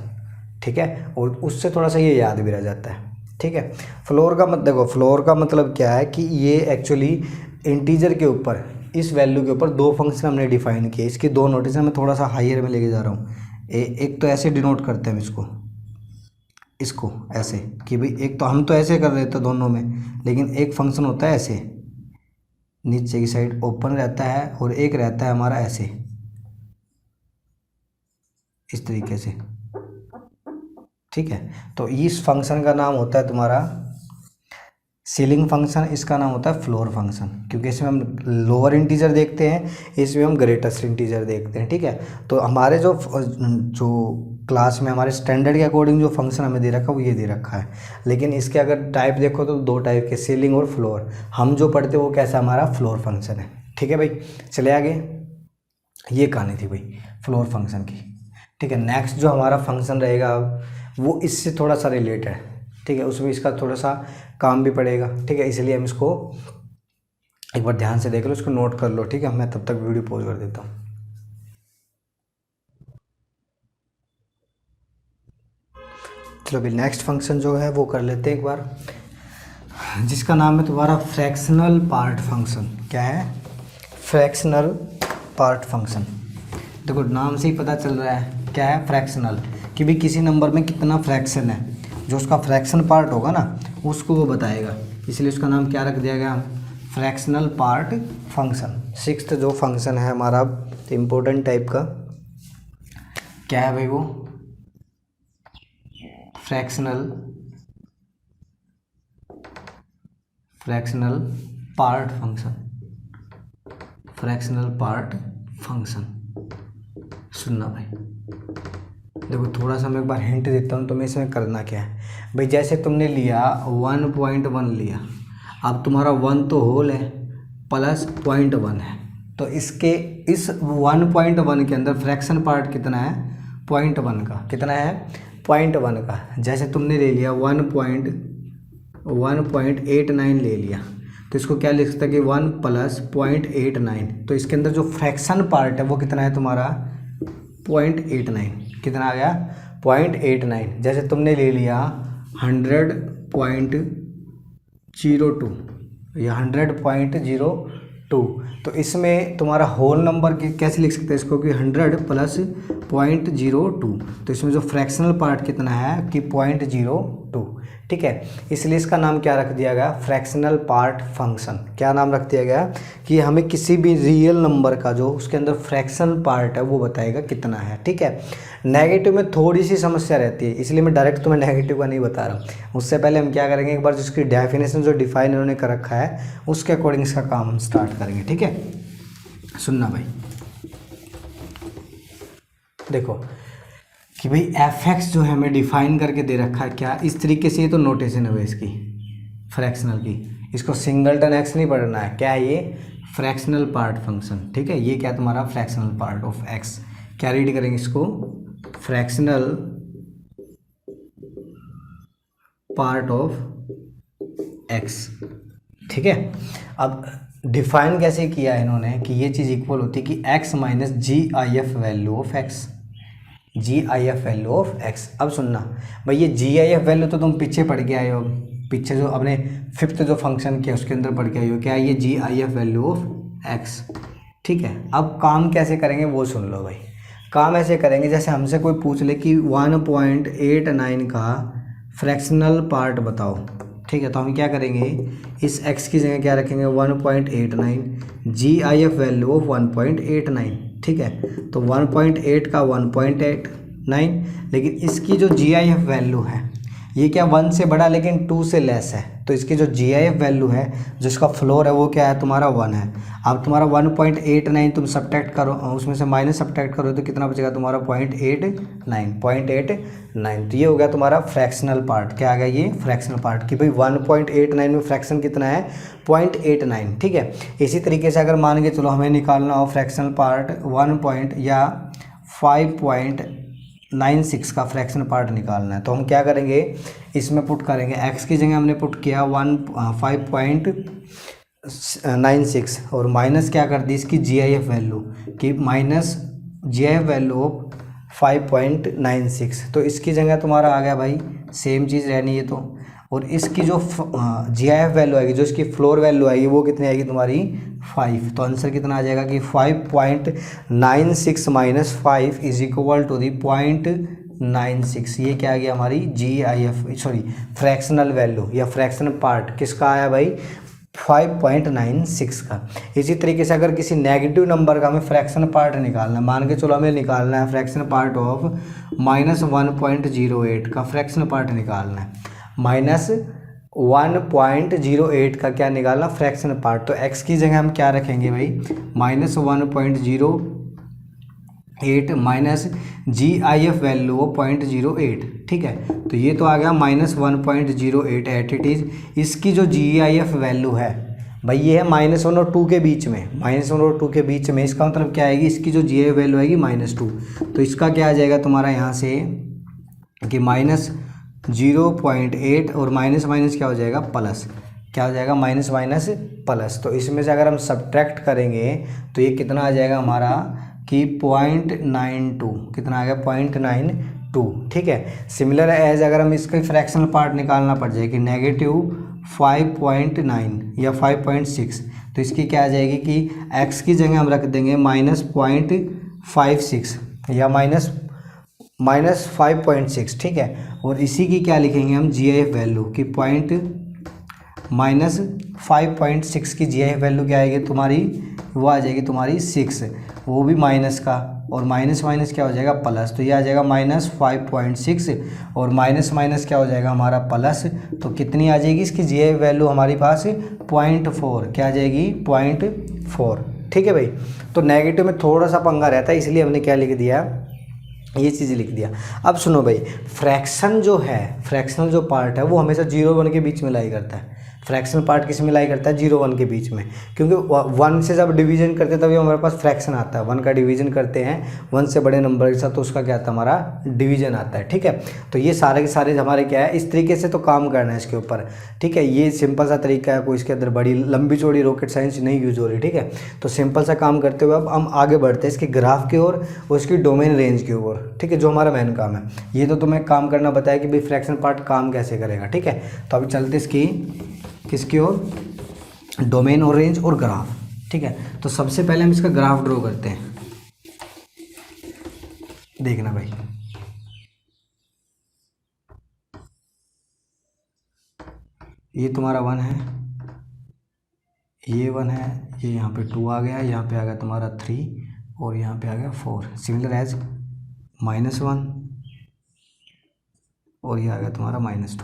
ठीक है। और उससे थोड़ा सा ये याद भी रह जाता है, ठीक है। फ्लोर का मतलब देखो, फ्लोर का मतलब क्या है कि ये एक्चुअली इंटीजर के ऊपर, इस वैल्यू के ऊपर 2 फंक्शन हमने डिफाइन किए। इसकी 2 नोटेशन मैं थोड़ा सा हायर में लेके जा रहा हूँ। एक तो ऐसे डिनोट करते हैं हम इसको ऐसे, कि भाई एक तो हम तो ऐसे कर रहे थे दोनों में, लेकिन एक फंक्शन होता है ऐसे नीचे की साइड ओपन रहता है, और एक रहता है हमारा ऐसे, इस तरीके से, ठीक है। तो इस फंक्शन का नाम होता है तुम्हारा सीलिंग फंक्शन, इसका नाम होता है फ्लोर फंक्शन, क्योंकि इसमें हम लोअर इंटीजर देखते हैं, इसमें हम ग्रेटेस्ट इंटीजर देखते हैं, ठीक है। तो हमारे जो क्लास में हमारे स्टैंडर्ड के अकॉर्डिंग जो फंक्शन हमें दे रखा है वो ये दे रखा है। लेकिन इसके अगर टाइप देखो तो 2 टाइप के, सीलिंग और फ्लोर। हम जो पढ़ते हैं वो कैसा हमारा फ्लोर फंक्शन है, ठीक है भाई। चले आगे, ये कहानी थी भाई फ्लोर फंक्शन की, ठीक है। नेक्स्ट जो हमारा फंक्शन रहेगा वो इससे थोड़ा सा रिलेटेड है, ठीक है। उसमें इसका थोड़ा सा काम भी पड़ेगा, ठीक है। इसलिए हम इसको एक बार ध्यान से देख लो, इसको नोट कर लो, ठीक है। मैं तब तक वीडियो पॉज कर देता हूँ। चलो अभी नेक्स्ट फंक्शन जो है वो कर लेते हैं एक बार, जिसका नाम है तुम्हारा फ्रैक्शनल पार्ट फंक्शन। क्या है, फ्रैक्शनल पार्ट फंक्शन। देखो नाम से ही पता चल रहा है क्या है, फ्रैक्शनल, कि भाई किसी नंबर में कितना फ्रैक्शन है। जो उसका फ्रैक्शन पार्ट होगा ना उसको वो बताएगा, इसलिए उसका नाम क्या रख दिया गया, फ्रैक्शनल पार्ट फंक्शन। सिक्स्थ जो फंक्शन है हमारा इम्पोर्टेंट टाइप का क्या है भाई, वो fractional part function. Fractional part function सुनना भाई, देखो थोड़ा सा मैं एक बार हिंट देता हूँ तुम्हें इसमें करना क्या है भाई। जैसे तुमने लिया 1.1 लिया, अब तुम्हारा 1 तो होल है प्लस 0.1 है, तो इसके इस 1.1 के अंदर फ्रैक्शन पार्ट कितना है, 0.1 का, कितना है 0.1 का। जैसे तुमने ले लिया 1.89 ले लिया, तो इसको क्या लिख सकते हैं कि 1 प्लस 0.89, तो इसके अंदर जो फ्रैक्शन पार्ट है वो कितना है तुम्हारा 0.89, कितना आ गया 0.89। जैसे तुमने ले लिया 100.02 या 100.02, तो इसमें तुम्हारा होल नंबर की कैसे लिख सकते हैं इसको कि 100 प्लस 0.02, तो इसमें जो फ्रैक्शनल पार्ट कितना है कि 0.02, ठीक है। इसलिए इसका नाम क्या रख दिया गया, फ्रैक्शनल पार्ट फंक्शन। क्या नाम रख दिया गया कि हमें किसी भी रियल नंबर का जो उसके अंदर फ्रैक्शनल पार्ट है वो बताएगा कितना है, ठीक है। नेगेटिव में थोड़ी सी समस्या रहती है, इसलिए मैं डायरेक्ट तुम्हें नेगेटिव का नहीं बता रहा हूँ। उससे पहले हम क्या करेंगे, एक बार जिसकी डेफिनेशन जो डिफाइन इन्होंने कर रखा है उसके अकॉर्डिंग इसका काम हम स्टार्ट करेंगे, ठीक है। सुनना भाई, देखो कि भाई एफ एक्स जो है हमें डिफाइन करके दे रखा है क्या, इस तरीके से, ये तो नोटेशन है इसकी फ्रैक्शनल की, इसको सिंगलटन एक्स नहीं पढ़ना है, क्या है ये फ्रैक्शनल पार्ट फंक्शन, ठीक है। ये क्या तुम्हारा फ्रैक्शनल पार्ट ऑफ एक्स, क्या रीड करेंगे इसको, फ्रैक्शनल पार्ट ऑफ एक्स, ठीक है। अब डिफाइन कैसे किया है इन्होंने कि ये चीज़ इक्वल होती है कि x minus GIF value of x, GIF value of x. अब सुनना भाई, ये GIF वैल्यू तो तुम पीछे पढ़ के आए हो, पीछे जो अपने फिफ्थ जो फंक्शन किया उसके अंदर पढ़ के आए हो, क्या है ये GIF वैल्यू ऑफ एक्स, ठीक है। अब काम कैसे करेंगे वो सुन लो भाई। काम ऐसे करेंगे जैसे हमसे कोई पूछ ले कि 1.89 का फ्रैक्शनल पार्ट बताओ, ठीक है, तो हम क्या करेंगे, इस x की जगह क्या रखेंगे 1.89, GIF वैल्यू ऑफ 1.89, ठीक है। तो 1.8 का 1.89, लेकिन इसकी जो GIF वैल्यू है ये क्या 1 से बड़ा लेकिन 2 से लेस है, तो इसकी जो GIF वैल्यू है जिसका फ्लोर है वो क्या है तुम्हारा 1 है। अब तुम्हारा 1.89 तुम सब्ट्रैक्ट करो, उसमें से माइनस सब्ट्रैक्ट करो तो कितना बचेगा तुम्हारा 0.89, तो ये हो गया तुम्हारा फ्रैक्शनल पार्ट। क्या आ गया ये फ्रैक्शनल पार्ट कि भाई 1.89 में फ्रैक्शन कितना है 0.89, ठीक है। इसी तरीके से अगर मान के चलो हमें निकालना हो फ्रैक्शनल पार्ट 5.96 का फ्रैक्शन पार्ट निकालना है, तो हम क्या करेंगे, इसमें पुट करेंगे x की जगह हमने पुट किया 5.96 और माइनस क्या कर दी इसकी GIF वैल्यू कि माइनस GIF वैल्यू ऑफ 5.96, तो इसकी जगह तुम्हारा आ गया भाई सेम चीज़ रहनी है, तो और इसकी जो GIF वैल्यू आएगी, जो इसकी फ्लोर वैल्यू आएगी वो कितनी आएगी तुम्हारी 5, तो आंसर कितना आ जाएगा कि 5.96 minus 5 is equal to the 0.96। ये क्या आ गया हमारी फ्रैक्शनल वैल्यू या फ्रैक्शनल पार्ट किसका आया भाई 5.96 का। इसी तरीके से अगर किसी नेगेटिव नंबर का हमें फ्रैक्शन पार्ट निकालना है, मान के चलो हमें निकालना है फ्रैक्शन पार्ट ऑफ -1.08 का फ्रैक्शन पार्ट निकालना है, -1.08 का क्या निकालना फ्रैक्शन पार्ट, तो x की जगह हम क्या रखेंगे भाई -1.08 माइनस GIF वैल्यू 0.08, ठीक है। तो ये तो आ गया -1.08 एट इट इज़। इसकी जो GIF वैल्यू है भाई ये है -1 और 2 के बीच में, -1 और 2 के बीच में, इसका मतलब क्या आएगी, इसकी जो GIF वैल्यू आएगी -2, तो इसका क्या आ जाएगा तुम्हारा यहाँ से कि -0.8 और माइनस माइनस क्या हो जाएगा प्लस, क्या हो जाएगा माइनस माइनस प्लस, तो इसमें से अगर हम सब्ट्रैक्ट करेंगे तो ये कितना आ जाएगा हमारा कि 0.92, कितना आ गया 0.92, ठीक है। सिमिलर एज अगर हम इसका फ्रैक्शनल पार्ट निकालना पड़ जाए कि -5.9 या 5.6, तो इसकी क्या आ जाएगी कि x की जगह हम रख देंगे -0.56 या -5.6, ठीक है। और इसी की क्या लिखेंगे हम, GIF वैल्यू की -5.6 की GIF वैल्यू क्या आएगी तुम्हारी, वो आ जाएगी तुम्हारी 6, वो भी माइनस का, और माइनस माइनस क्या हो जाएगा प्लस, तो ये आ जाएगा -5.6 और माइनस माइनस क्या हो जाएगा हमारा प्लस, तो कितनी आ जाएगी इसकी GIF वैल्यू हमारे पास 0.4, क्या आ जाएगी 0.4, ठीक है भाई। तो नेगेटिव में थोड़ा सा पंगा रहता है, इसलिए हमने क्या लिख दिया, ये चीज़ लिख दिया। अब सुनो भाई, फ्रैक्शन जो है, फ्रैक्शनल जो पार्ट है वो हमेशा 0-1 के बीच में लाई करता है। फ्रैक्शनल पार्ट किस में लाई करता है, 0-1 के बीच में, क्योंकि 1 से जब डिवीजन करते हैं तभी हमारे पास फ्रैक्शन आता है। 1 का डिवीजन करते हैं 1 से बड़े नंबर के साथ, तो उसका क्या आता है, हमारा डिवीजन आता है, ठीक है। तो ये सारे के सारे हमारे क्या है, इस तरीके से तो काम करना है इसके ऊपर, ठीक है। ये सिंपल सा तरीका है, कोई इसके अंदर बड़ी लंबी चौड़ी रॉकेट साइंस नहीं यूज हो रही, ठीक है। तो सिंपल सा काम करते हुए अब हम आगे बढ़ते हैं इसके ग्राफ की ओर और उसकी डोमेन रेंज की ओर, ठीक है, जो हमारा मेन काम है। ये तो तुम्हें काम करना बताया कि भाई फ्रैक्शन पार्ट काम कैसे करेगा, ठीक है। तो अभी चलते इसकी किसकी ओर, डोमेन और रेंज और ग्राफ, ठीक है। तो सबसे पहले हम इसका ग्राफ ड्रॉ करते हैं, देखना भाई। ये तुम्हारा 1 है, ये 1 है, ये यहाँ पे 2 आ गया, यहाँ पे आ गया तुम्हारा 3 और यहाँ पे आ गया 4, सिमिलर एज -1 और ये आ गया तुम्हारा -2,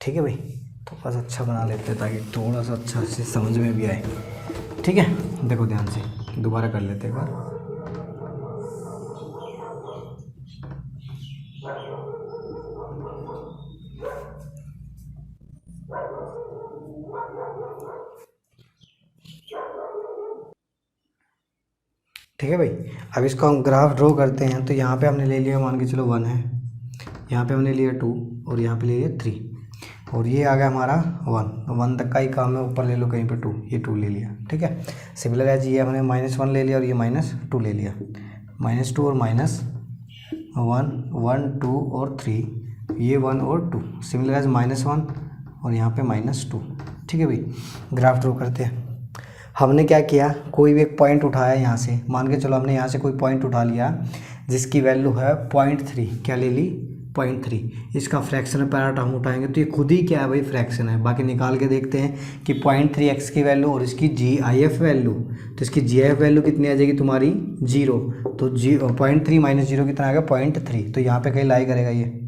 ठीक है भाई। तो बस अच्छा बना लेते हैं ताकि थोड़ा सा अच्छा से समझ में भी आए, ठीक है। देखो ध्यान से, दोबारा कर लेते हैं एक बार। ठीक है भाई, अब इसको हम ग्राफ ड्रॉ करते हैं। तो यहाँ पे हमने ले लिया, मान के चलो 1 है, यहाँ पे हमने लिया 2 और यहाँ पे ले लिया 3 और ये आ गया हमारा 1 तक का ही काम है। ऊपर ले लो कहीं पे 2, ये 2 ले लिया, ठीक है। सिमिलर एज ये हमने -1 ले लिया और ये -2 ले लिया, -2 और -1, 1 2 और 3, ये 1 और 2, सिमिलर एज -1 और यहाँ पे -2, ठीक है भाई। ग्राफ ड्रॉ करते हैं। हमने क्या किया, कोई भी एक पॉइंट उठाया यहाँ से, मान के चलो हमने यहाँ से कोई पॉइंट उठा लिया जिसकी वैल्यू है 0.3, क्या ले ली 0.3। इसका फ्रैक्शन पार्ट हम उठाएंगे तो ये खुद ही क्या है भाई, फ्रैक्शन है। बाकी निकाल के देखते हैं कि 0.3x की वैल्यू और इसकी GIF वैल्यू, तो इसकी GIF वैल्यू कितनी आ जाएगी तुम्हारी 0, तो 0.3 - 0 कितना आ गया 0.3, तो यहाँ पे कहीं लाई करेगा ये,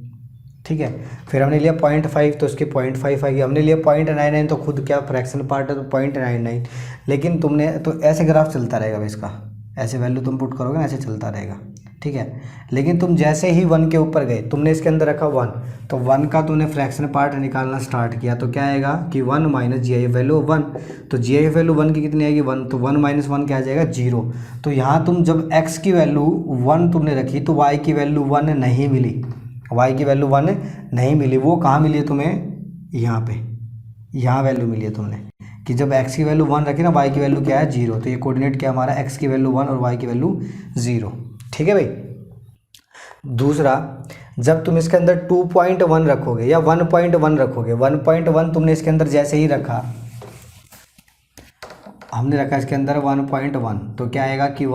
ठीक है। फिर हमने लिया 0.5 तो इसकी 0.5 आएगी। हमने लिया 0.99 तो खुद क्या फ्रैक्शन पार्ट है तो 0.99, लेकिन तुमने तो ऐसे ग्राफ चलता रहेगा भाई इसका, ऐसे वैल्यू तुम पुट करोगे ना ऐसे चलता रहेगा, ठीक है। लेकिन तुम जैसे ही 1 के ऊपर गए, तुमने इसके अंदर रखा 1, तो 1 का तुमने फ्रैक्शन पार्ट निकालना स्टार्ट किया तो क्या आएगा कि 1 - GIF वैल्यू 1, तो GIF वैल्यू 1 की कितनी आएगी 1, तो 1 - 1 क्या आ जाएगा 0। तो यहाँ तुम जब x की वैल्यू 1 तुमने रखी तो y की वैल्यू 1 नहीं मिली, y की वैल्यू 1 नहीं मिली। वो कहाँ मिली है तुम्हें, यहाँ पे, यहाँ वैल्यू मिली है तुमने कि जब x की वैल्यू 1 रखी ना, y की वैल्यू क्या है 0, तो ये कोऑर्डिनेट क्या हमारा x की वैल्यू 1 और y की वैल्यू 0, ठीक है भाई। दूसरा, जब तुम इसके अंदर 2.1 रखोगे या 1.1 रखोगे, 1.1 तुमने इसके अंदर जैसे ही रखा, हमने रखा इसके अंदर 1.1, तो क्या आएगा कि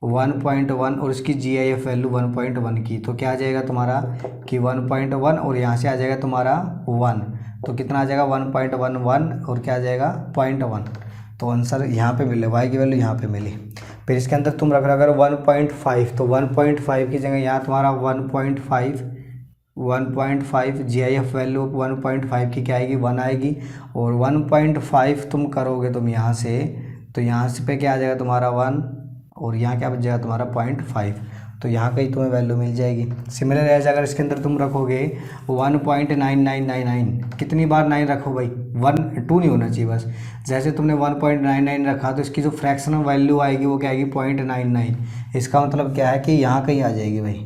1.1 और इसकी GIF वैल्यू 1.1 की, तो क्या आ जाएगा तुम्हारा कि 1.1 और यहाँ से आ जाएगा तुम्हारा 1, तो कितना आ जाएगा 1.11 और क्या आ जाएगा 0.1, तो आंसर यहाँ पे मिले, y की वैल्यू यहाँ पे मिली। फिर इसके अंदर तुम रख रहा अगर 1.5, तो 1.5 की जगह यहाँ तुम्हारा 1.5 GIF वैल्यू 1.5 की क्या आएगी 1 आएगी, और 1.5 तुम करोगे तुम यहाँ से, तो यहाँ से पे क्या आ जाएगा तुम्हारा 1 और यहाँ क्या बच जाएगा तुम्हारा 0.5, तो यहाँ कहीं तुम्हें वैल्यू मिल जाएगी। सिमिलर एज अगर इसके अंदर तुम रखोगे 1.9999, कितनी बार 9 रखो भाई, 2 नहीं होना चाहिए बस। जैसे तुमने 1.99 रखा तो इसकी जो फ्रैक्शनल वैल्यू आएगी वो क्या आएगी 0.99, इसका मतलब क्या है कि यहाँ कहीं आ जाएगी भाई,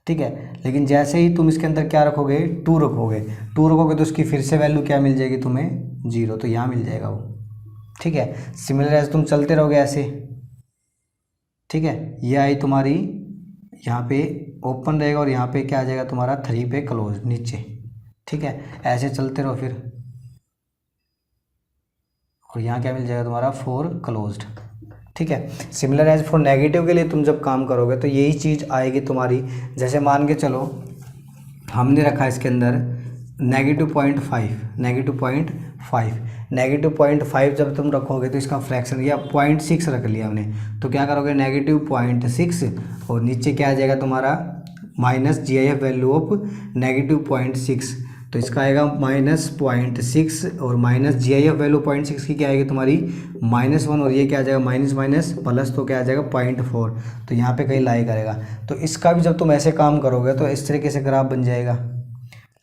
ठीक है। लेकिन जैसे ही तुम इसके अंदर क्या रखोगे 2 रखोगे तो उसकी फिर से वैल्यू क्या मिल जाएगी तुम्हें 0, तो यहाँ मिल जाएगा वो, ठीक है। सिमिलर एज तुम चलते रहोगे ऐसे, ठीक है। ये आई तुम्हारी यहाँ पे ओपन रहेगा और यहाँ पे क्या आ जाएगा तुम्हारा 3 पे क्लोज नीचे, ठीक है। ऐसे चलते रहो फिर, और यहाँ क्या मिल जाएगा तुम्हारा 4 क्लोज्ड, ठीक है। सिमिलर एज फॉर नेगेटिव के लिए तुम जब काम करोगे तो यही चीज़ आएगी तुम्हारी। जैसे मान के चलो हमने रखा इसके अंदर -0.5, -0.5 जब तुम रखोगे तो इसका फ्रैक्शन या 0.6 रख लिया हमने, तो क्या करोगे -0.6 और नीचे क्या आ जाएगा तुम्हारा माइनस GIF वैल्यू ऑफ -0.6, तो इसका आएगा -0.6 और माइनस GIF वैल्यू 0.6 की क्या आएगी तुम्हारी -1 और ये क्या आ जाएगा माइनस माइनस प्लस, तो क्या आ जाएगा 0.4, तो यहाँ पे कहीं लाई करेगा। तो इसका भी जब तुम ऐसे काम करोगे तो इस तरीके से ग्राफ बन जाएगा।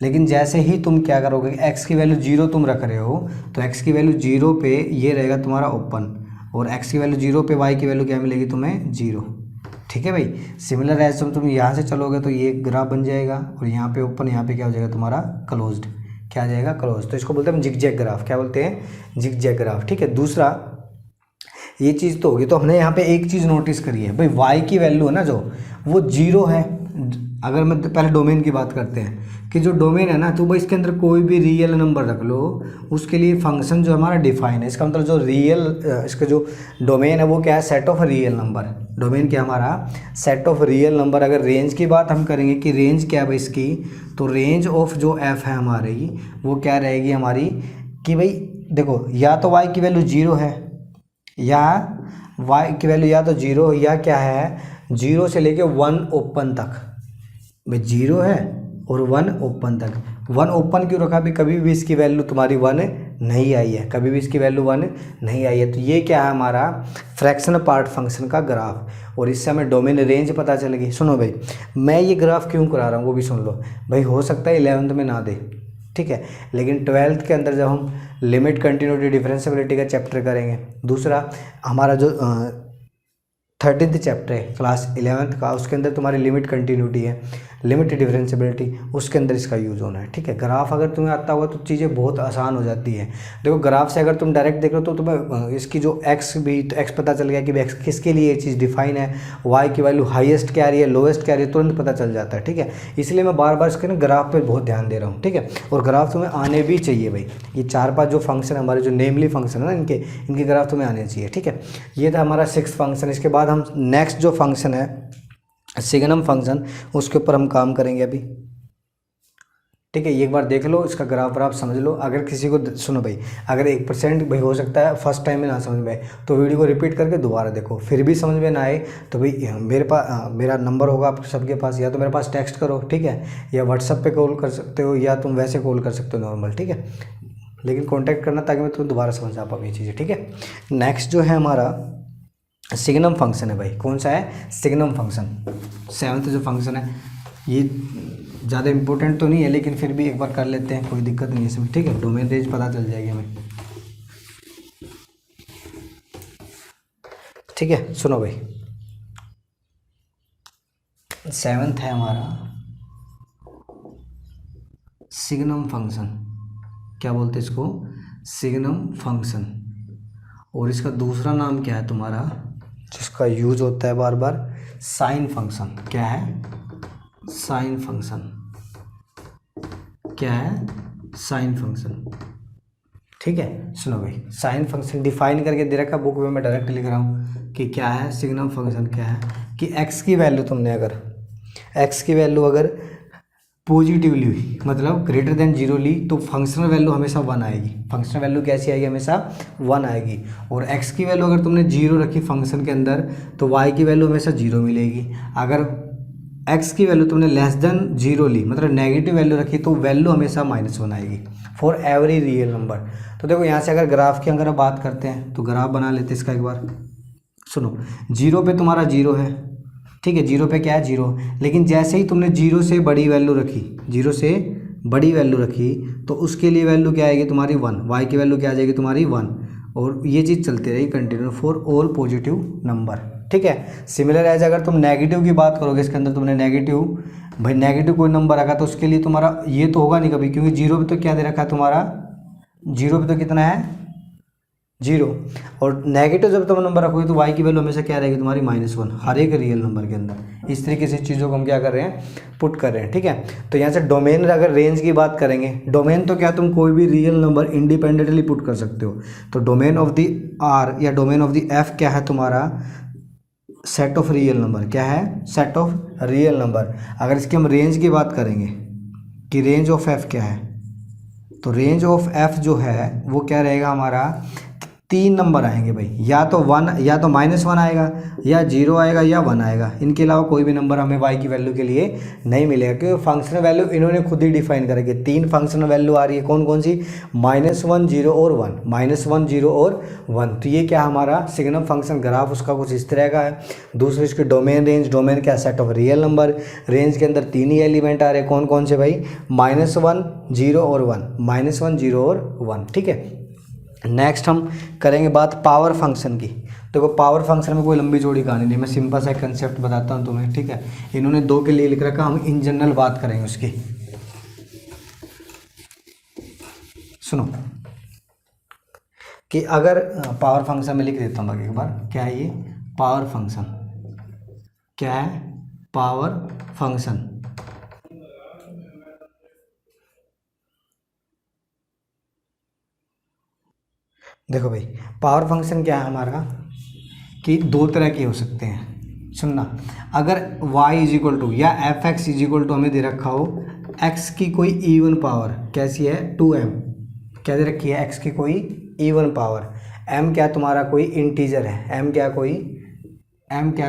लेकिन जैसे ही तुम क्या करोगे, x की वैल्यू 0 तुम रख रहे हो तो x की वैल्यू 0 पे ये रहेगा तुम्हारा ओपन, और x की वैल्यू 0 पे y की वैल्यू क्या मिलेगी तुम्हें 0। ठीक है भाई। सिमिलर एज तुम यहाँ से चलोगे तो ये ग्राफ बन जाएगा और यहाँ पे ओपन, यहाँ पे क्या हो जाएगा तुम्हारा क्लोज्ड, क्या आ जाएगा क्लोज। तो इसको बोलते हैं हम जिगजैग ग्राफ, क्या बोलते हैं जिगजैग ग्राफ। ठीक है। दूसरा ये चीज़ तो होगी। तो हमने यहाँ पे एक चीज़ नोटिस करी है भाई, y की वैल्यू है ना जो वो 0 है। अगर मैं पहले डोमेन की बात करते हैं कि जो डोमेन है ना, तो भाई इसके अंदर कोई भी रियल नंबर रख लो, उसके लिए फंक्शन जो हमारा डिफाइन है। इसका मतलब जो रियल इसका जो डोमेन है वो क्या है, set of real number. Domain क्या हमारा सेट ऑफ रियल नंबर। अगर रेंज की बात हम करेंगे कि रेंज क्या है भाई इसकी, तो रेंज ऑफ जो f है हमारी वो क्या रहेगी हमारी कि भाई देखो या तो y की वैल्यू 0 है या y की वैल्यू या तो 0 या क्या है 0 से लेके 1 ओपन तक। भाई 0 है और 1 ओपन तक। 1 ओपन क्यों रखा भी, कभी भी इसकी वैल्यू तुम्हारी 1 नहीं आई है, कभी भी इसकी वैल्यू 1 नहीं आई है। तो ये क्या है हमारा फ्रैक्शन पार्ट फंक्शन का ग्राफ, और इससे हमें डोमेन रेंज पता चलेगी। सुनो भाई, मैं ये ग्राफ क्यों करा रहा हूँ वो भी सुन लो भाई। हो सकता है 11th में ना दे, ठीक है, लेकिन 12th के अंदर जब हम लिमिट कंटिन्यूटी डिफरेंशिएबिलिटी का चैप्टर करेंगे, दूसरा हमारा जो 13th चैप्टर है क्लास 11th का, उसके अंदर तुम्हारी लिमिट कंटिन्यूटी है, लिमिट डिफरेंशिएबिलिटी, उसके अंदर इसका यूज़ होना है। ठीक है। ग्राफ अगर तुम्हें आता हुआ तो चीज़ें बहुत आसान हो जाती है। देखो ग्राफ से अगर तुम डायरेक्ट देख रहे हो तो तुम्हें इसकी जो एक्स भी तो एक्स पता चल गया कि एक्स किसके लिए ये चीज़ डिफाइन है, वाई की वैल्यू हाईएस्ट क्या आ रही है लोएस्ट क्या आ रही है, तुरंत पता चल जाता है। ठीक है। इसलिए मैं बार बार इसके ना ग्राफ पर बहुत ध्यान दे रहा हूँ। ठीक है। और ग्राफ तुम्हें आने भी चाहिए भाई। ये 4-5 जो फंक्शन हमारे जो नेमली फंक्शन है ना, इनके ग्राफ तुम्हें आने चाहिए। ठीक है। ये था हमारा 6th फंक्शन। इसके बाद हम नेक्स्ट जो फंक्शन है सिग्नम फंक्शन, उसके ऊपर हम काम करेंगे अभी। ठीक है। एक बार देख लो इसका ग्राफ आप समझ लो। अगर किसी को सुनो भाई, अगर 1% भाई हो सकता है फर्स्ट टाइम में ना समझ में आए तो वीडियो को रिपीट करके दोबारा देखो, फिर भी समझ में ना आए तो भाई मेरा नंबर होगा आप सबके पास, या तो मेरे पास टेक्स्ट करो, ठीक है, या व्हाट्सअप पे कॉल कर सकते हो, या तुम वैसे कॉल कर सकते हो नॉर्मल। ठीक है। लेकिन कॉन्टैक्ट करना ताकि मैं तुम्हें दोबारा समझ आ पाऊँ ये चीज़ें। ठीक है। नेक्स्ट जो है हमारा सिग्नम फंक्शन है भाई। कौन सा है, सिग्नम फंक्शन। 7th जो फंक्शन है ये ज़्यादा इंपॉर्टेंट तो नहीं है, लेकिन फिर भी एक बार कर लेते हैं, कोई दिक्कत नहीं है इसमें। ठीक है। डोमेन रेंज पता चल जाएगी हमें। ठीक है। सुनो भाई, 7th है हमारा सिग्नम फंक्शन। क्या बोलते हैं इसको, सिग्नम फंक्शन। और इसका दूसरा नाम क्या है तुम्हारा, जिसका यूज होता है बार बार, साइन फंक्शन। क्या है, साइन फंक्शन। क्या है, साइन फंक्शन। ठीक है। सुनो भाई, साइन फंक्शन डिफाइन करके दे रखा बुक में, मैं डायरेक्ट लिख रहा हूँ कि क्या है सिग्नम फंक्शन। क्या है कि x की वैल्यू तुमने अगर x की वैल्यू अगर पॉजिटिवली हुई, मतलब ग्रेटर देन 0 ली, तो फंक्शनल वैल्यू हमेशा 1 आएगी। फंक्शनल वैल्यू कैसी आएगी, हमेशा 1 आएगी। और x की वैल्यू अगर तुमने 0 रखी फंक्शन के अंदर तो y की वैल्यू हमेशा 0 मिलेगी। अगर x की वैल्यू तुमने लेस देन 0 ली, मतलब नेगेटिव वैल्यू रखी, तो वैल्यू हमेशा -1 आएगी फॉर एवरी रियल नंबर। तो देखो यहाँ से अगर ग्राफ की अगर बात करते हैं तो ग्राफ बना लेते हैं इसका एक बार। सुनो, 0 पे तुम्हारा 0 है, ठीक है, 0 पे क्या है 0, लेकिन जैसे ही तुमने 0 से बड़ी वैल्यू रखी, 0 से बड़ी वैल्यू रखी, तो उसके लिए वैल्यू क्या आएगी तुम्हारी 1, y की वैल्यू क्या आ जाएगी तुम्हारी 1, और ये चीज़ चलती रहेगी continue for all positive number. ठीक है। सिमिलर एज अगर तुम नेगेटिव की बात करोगे, इसके अंदर तुमने नेगेटिव, भाई नेगेटिव कोई नंबर रखा तो उसके लिए तुम्हारा ये तो होगा नहीं कभी, क्योंकि 0 पे तो क्या दे रखा है तुम्हारा, 0 पे तो कितना है जीरो। और नेगेटिव जब तुम नंबर रखोगे तो y की वैल्यू हमेशा क्या रहेगी तुम्हारी -1 हर एक रियल नंबर के अंदर। इस तरीके से चीज़ों को हम क्या कर रहे हैं, पुट कर रहे हैं, ठीक है। तो यहाँ से डोमेन, अगर रेंज की बात करेंगे, डोमेन तो क्या तुम कोई भी रियल नंबर इंडिपेंडेंटली पुट कर सकते हो। तो डोमेन ऑफ द आर या डोमेन ऑफ द एफ क्या है तुम्हारा, सेट ऑफ रियल नंबर। क्या है, सेट ऑफ रियल नंबर। अगर इसकी हम रेंज की बात करेंगे कि रेंज ऑफ एफ क्या है, तो रेंज ऑफ एफ जो है वो क्या रहेगा हमारा, 3 नंबर आएंगे भाई, या तो 1 या तो -1 आएगा, या 0 आएगा, या 1 आएगा। इनके अलावा कोई भी नंबर हमें y की वैल्यू के लिए नहीं मिलेगा, क्योंकि फंक्शनल वैल्यू इन्होंने खुद ही डिफाइन करेंगे। 3 फंक्शनल वैल्यू आ रही है, कौन कौन सी, -1, 0 और 1, -1, 0 और 1। तो ये क्या हमारा सिग्नम फंक्शन ग्राफ उसका कुछ इस तरह का है। दूसरे इसके डोमेन रेंज, डोमेन क्या, set of real number. Range के अंदर 3 ही एलिमेंट आ रहे हैं, कौन कौन से भाई, -1, 0 और 1, -1, 0 और 1, ठीक है। नेक्स्ट हम करेंगे बात पावर फंक्शन की। देखो पावर फंक्शन में कोई लंबी चौड़ी कहानी नहीं, मैं सिंपल सा कंसेप्ट बताता हूँ तुम्हें, ठीक है। इन्होंने 2 के लिए लिख रखा, हम इन जनरल बात करेंगे उसकी। सुनो कि अगर पावर फंक्शन में लिख देता हूँ एक बार, क्या है ये पावर फंक्शन, क्या है पावर फंक्शन। देखो भाई पावर फंक्शन क्या है हमारा, कि 2 तरह के हो सकते हैं, सुनना। अगर y इज इक्वल टू या F X is equal to हमें दे रखा हो x की कोई इवन पावर, कैसी है 2m, क्या दे रखी है x की कोई इवन पावर, m क्या तुम्हारा कोई इंटीजर है, m क्या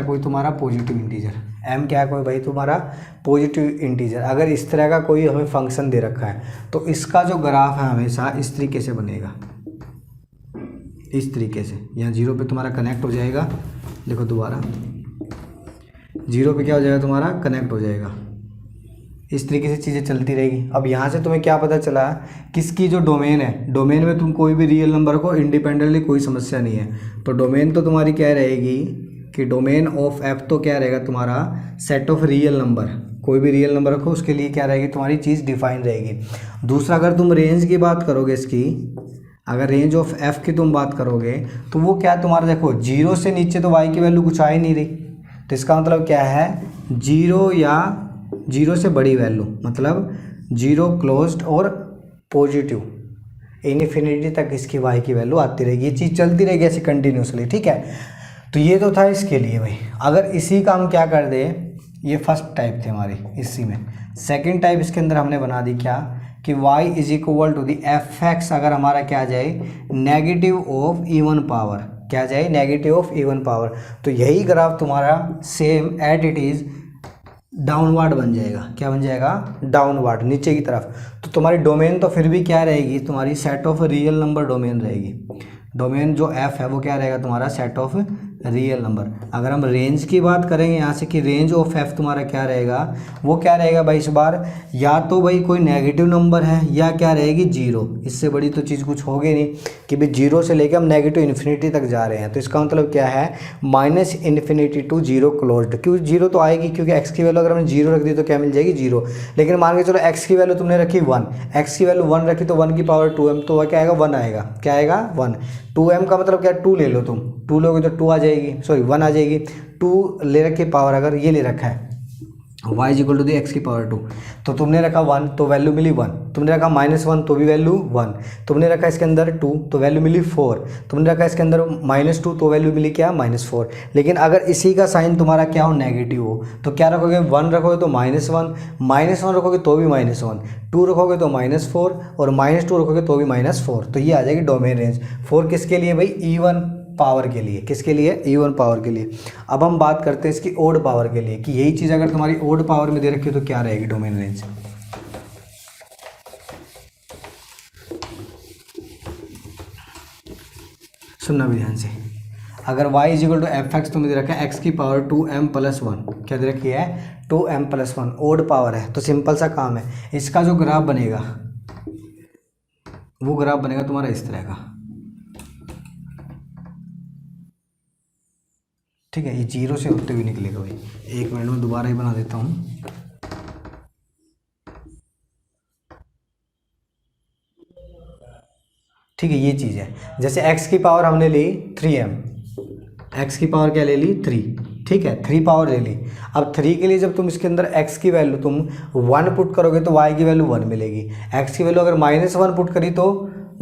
कोई तुम्हारा पॉजिटिव इंटीजर, m क्या कोई भाई तुम्हारा पॉजिटिव इंटीजर। अगर इस तरह का कोई हमें फंक्शन दे रखा है तो इसका जो ग्राफ है हमेशा इस तरीके से बनेगा, इस तरीके से। यहाँ 0 पे तुम्हारा कनेक्ट हो जाएगा, देखो दोबारा 0 पे क्या हो जाएगा तुम्हारा, कनेक्ट हो जाएगा। इस तरीके से चीज़ें चलती रहेगी। अब यहाँ से तुम्हें क्या पता चला, किसकी जो डोमेन है, डोमेन में तुम कोई भी रियल नंबर को इंडिपेंडेंटली, कोई समस्या नहीं है। तो डोमेन तो तुम्हारी क्या रहेगी कि डोमेन ऑफ एफ तो क्या रहेगा तुम्हारा, सेट ऑफ रियल नंबर। कोई भी रियल नंबर रखो उसके लिए क्या रहेगी तुम्हारी चीज़ डिफाइन रहेगी। दूसरा अगर तुम रेंज की बात करोगे इसकी, अगर रेंज ऑफ एफ की तुम बात करोगे तो वो क्या तुम्हारा, देखो 0 से नीचे तो y की वैल्यू कुछ आ ही नहीं रही, तो इसका मतलब क्या है 0 या 0 से बड़ी वैल्यू, मतलब 0 क्लोज्ड और पॉजिटिव इनफिनिटी तक इसकी y की वैल्यू आती रहेगी। ये चीज़ चलती रहेगी ऐसे कंटिन्यूसली, ठीक है। तो ये तो था इसके लिए भाई। अगर इसी का हम क्या कर दे, ये फर्स्ट टाइप थी हमारी इसी में। सेकेंड टाइप इसके अंदर हमने बना दी क्या, कि y is equal to the F X, अगर हमारा क्या आ जाए नेगेटिव ऑफ इवन पावर, क्या जाए नेगेटिव ऑफ इवन पावर। तो यही ग्राफ तुम्हारा same at it is downward बन जाएगा। क्या बन जाएगा, डाउनवर्ड, नीचे की तरफ। तो तुम्हारी डोमेन तो फिर भी क्या रहेगी तुम्हारी, set of real number domain रहेगी। डोमेन जो एफ है वो क्या रहेगा तुम्हारा, सेट ऑफ रियल नंबर। अगर हम रेंज की बात करेंगे यहाँ से कि रेंज ऑफ एफ तुम्हारा क्या रहेगा, वो क्या रहेगा भाई इस बार, या तो भाई कोई नेगेटिव नंबर है या क्या रहेगी 0। इससे बड़ी तो चीज़ कुछ होगी नहीं कि भाई 0 से लेकर हम नेगेटिव इन्फिनिटी तक जा रहे हैं। तो इसका मतलब क्या है, -∞ टू 0 क्लोज्ड। क्यों 0 तो आएगी, क्योंकि x की वैल्यू अगर हमने 0 रख दी तो क्या मिल जाएगी 0। लेकिन मान के चलो x की वैल्यू तुमने रखी 1, x की वैल्यू 1 रखी तो 1 की पावर 2m, तो वह क्या आएगा 1 आएगा। क्या आएगा 1। 2m का मतलब क्या, 2 ले लो तुम, 2 लोगे तो 2 आ जाएगी, सॉरी 1 आ जाएगी। 2 ले रखी पावर, अगर ये ले रखा है y is equal to the X की पावर 2, तो तुमने रखा 1 तो वैल्यू मिली 1, तुमने रखा -1 तो भी वैल्यू 1, तुमने रखा इसके अंदर 2 तो वैल्यू मिली 4, तुमने रखा इसके अंदर -2 तो वैल्यू मिली क्या, -4। लेकिन अगर इसी का साइन तुम्हारा क्या हो, नेगेटिव हो, तो क्या रखोगे, 1 रखोगे तो -1 रखोगे तो भी -1, 2 रखोगे तो -4 और -2 रखोगे तो भी -4। तो ये आ जाएगी डोमेन रेंज। 4 किसके लिए भाई, इवन पावर के लिए। किसके लिए, इवन पावर के लिए। अब हम बात करते हैं इसकी ओड पावर के लिए, कि यही चीज़ अगर तुम्हारी ओड पावर में दे रखी हो तो क्या रहेगी डोमेन रेंज। सुनना भी ध्यान से। अगर y is equal to F X तुम्हें दे रखा है x की पावर 2m+1, क्या दे रखी है 2m+1, ओड पावर है। तो सिंपल सा काम है, इसका जो ग्राफ बनेगा वो ग्राफ बनेगा तुम्हारा इस तरह का, ठीक है। ये 0 से होते हुए निकलेगा भाई। 1 मिनट में दोबारा ही बना देता हूँ। ठीक है, ये चीज़ है। जैसे x की पावर हमने ली 3m, x की पावर क्या ले ली 3, ठीक है, 3 पावर ले ली। अब 3 के लिए जब तुम इसके अंदर x की वैल्यू तुम 1 पुट करोगे तो y की वैल्यू 1 मिलेगी। x की वैल्यू अगर -1 पुट करी तो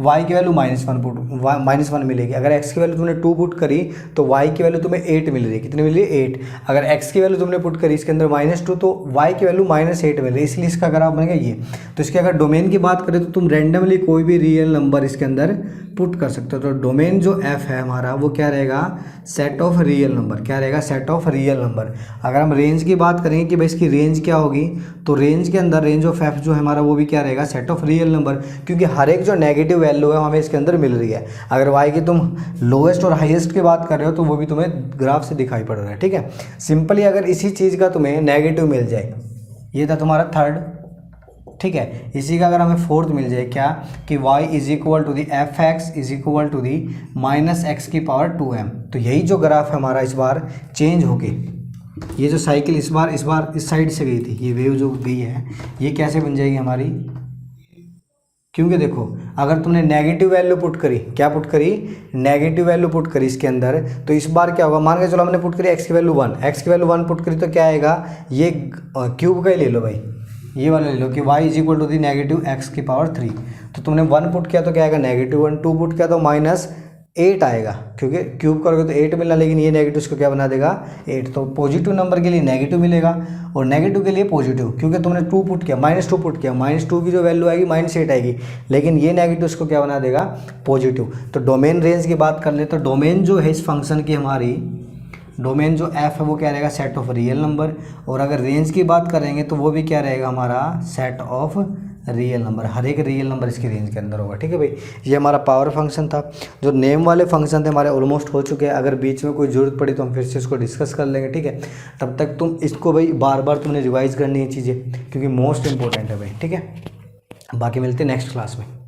y की वैल्यू -1 मिलेगी। अगर x की वैल्यू तुमने 2 पुट करी तो y की वैल्यू तुम्हें 8 मिल रही है। कितनी मिल रही है 8। अगर x की वैल्यू तुमने पुट करी इसके अंदर -2 तो y की वैल्यू -8 मिल रही है, इसलिए इसका ग्राफ बनेगा ये। तो इसके अगर डोमेन की बात करें तो तुम रैंडमली कोई भी रियल नंबर इसके अंदर पुट कर सकते हो। तो डोमेन जो f है हमारा वो क्या रहेगा, सेट ऑफ रियल नंबर। क्या रहेगा, सेट ऑफ रियल नंबर। अगर हम रेंज की बात करेंगे कि भाई इसकी रेंज क्या होगी, तो रेंज के अंदर रेंज ऑफ f जो है हमारा वो भी क्या रहेगा, सेट ऑफ रियल नंबर, क्योंकि हर एक जो नेगेटिव वैल्यू है हमें इसके अंदर मिल रही है। अगर y की तुम लोएस्ट और हाईएस्ट की बात कर रहे हो तो वो भी तुम्हें ग्राफ से दिखाई पड़ रहा है, ठीक है। सिंपली अगर इसी चीज़ का तुम्हें नेगेटिव मिल जाए, ये था तुम्हारा थर्ड, ठीक है। इसी का अगर हमें फोर्थ मिल जाए क्या, कि y is equal to the F X is equal to the -x की पावर 2m, तो यही जो ग्राफ है हमारा इस बार चेंज होके, ये जो साइकिल इस बार इस साइड से गई थी, ये वेव जो गई है ये कैसे बन जाएगी हमारी, क्योंकि देखो अगर तुमने नेगेटिव वैल्यू पुट करी, क्या पुट करी, नेगेटिव वैल्यू पुट करी इसके अंदर, तो इस बार क्या होगा, मान के चलो हमने पुट करी x की वैल्यू 1, x की वैल्यू 1 पुट करी तो क्या आएगा, ये क्यूब का ही ले लो भाई, ये वाला ले लो कि y is equal to the -x की पावर 3। तो तुमने 1 पुट किया तो क्या आएगा -1, 2 पुट किया तो -8 आएगा, क्योंकि क्यूब करोगे तो 8 मिलना, लेकिन ये नेगेटिव इसको क्या बना देगा 8। तो पॉजिटिव नंबर के लिए नेगेटिव मिलेगा और नेगेटिव के लिए पॉजिटिव, क्योंकि तुमने 2 पुट किया, -2 पुट किया, -2 की जो वैल्यू आएगी -8 आएगी, लेकिन ये नेगेटिव इसको क्या बना देगा पॉजिटिव। तो डोमेन रेंज की बात कर ले तो डोमेन जो है इस फंक्शन की हमारी, डोमेन जो f है वो क्या रहेगा, सेट ऑफ रियल नंबर, और अगर रेंज की बात करेंगे तो वो भी क्या रहेगा हमारा, सेट ऑफ रियल नंबर। हर एक रियल नंबर इसकी रेंज के अंदर होगा, ठीक है भाई। ये हमारा पावर फंक्शन था। जो नेम वाले फंक्शन थे हमारे ऑलमोस्ट हो चुके हैं। अगर बीच में कोई ज़रूरत पड़ी तो हम फिर से इसको डिस्कस कर लेंगे, ठीक है। तब तक तुम इसको भाई बार बार तुमने रिवाइज़ करनी है चीज़ें, क्योंकि मोस्ट इंपॉर्टेंट है भाई, ठीक है। बाकी मिलते हैं नेक्स्ट क्लास में।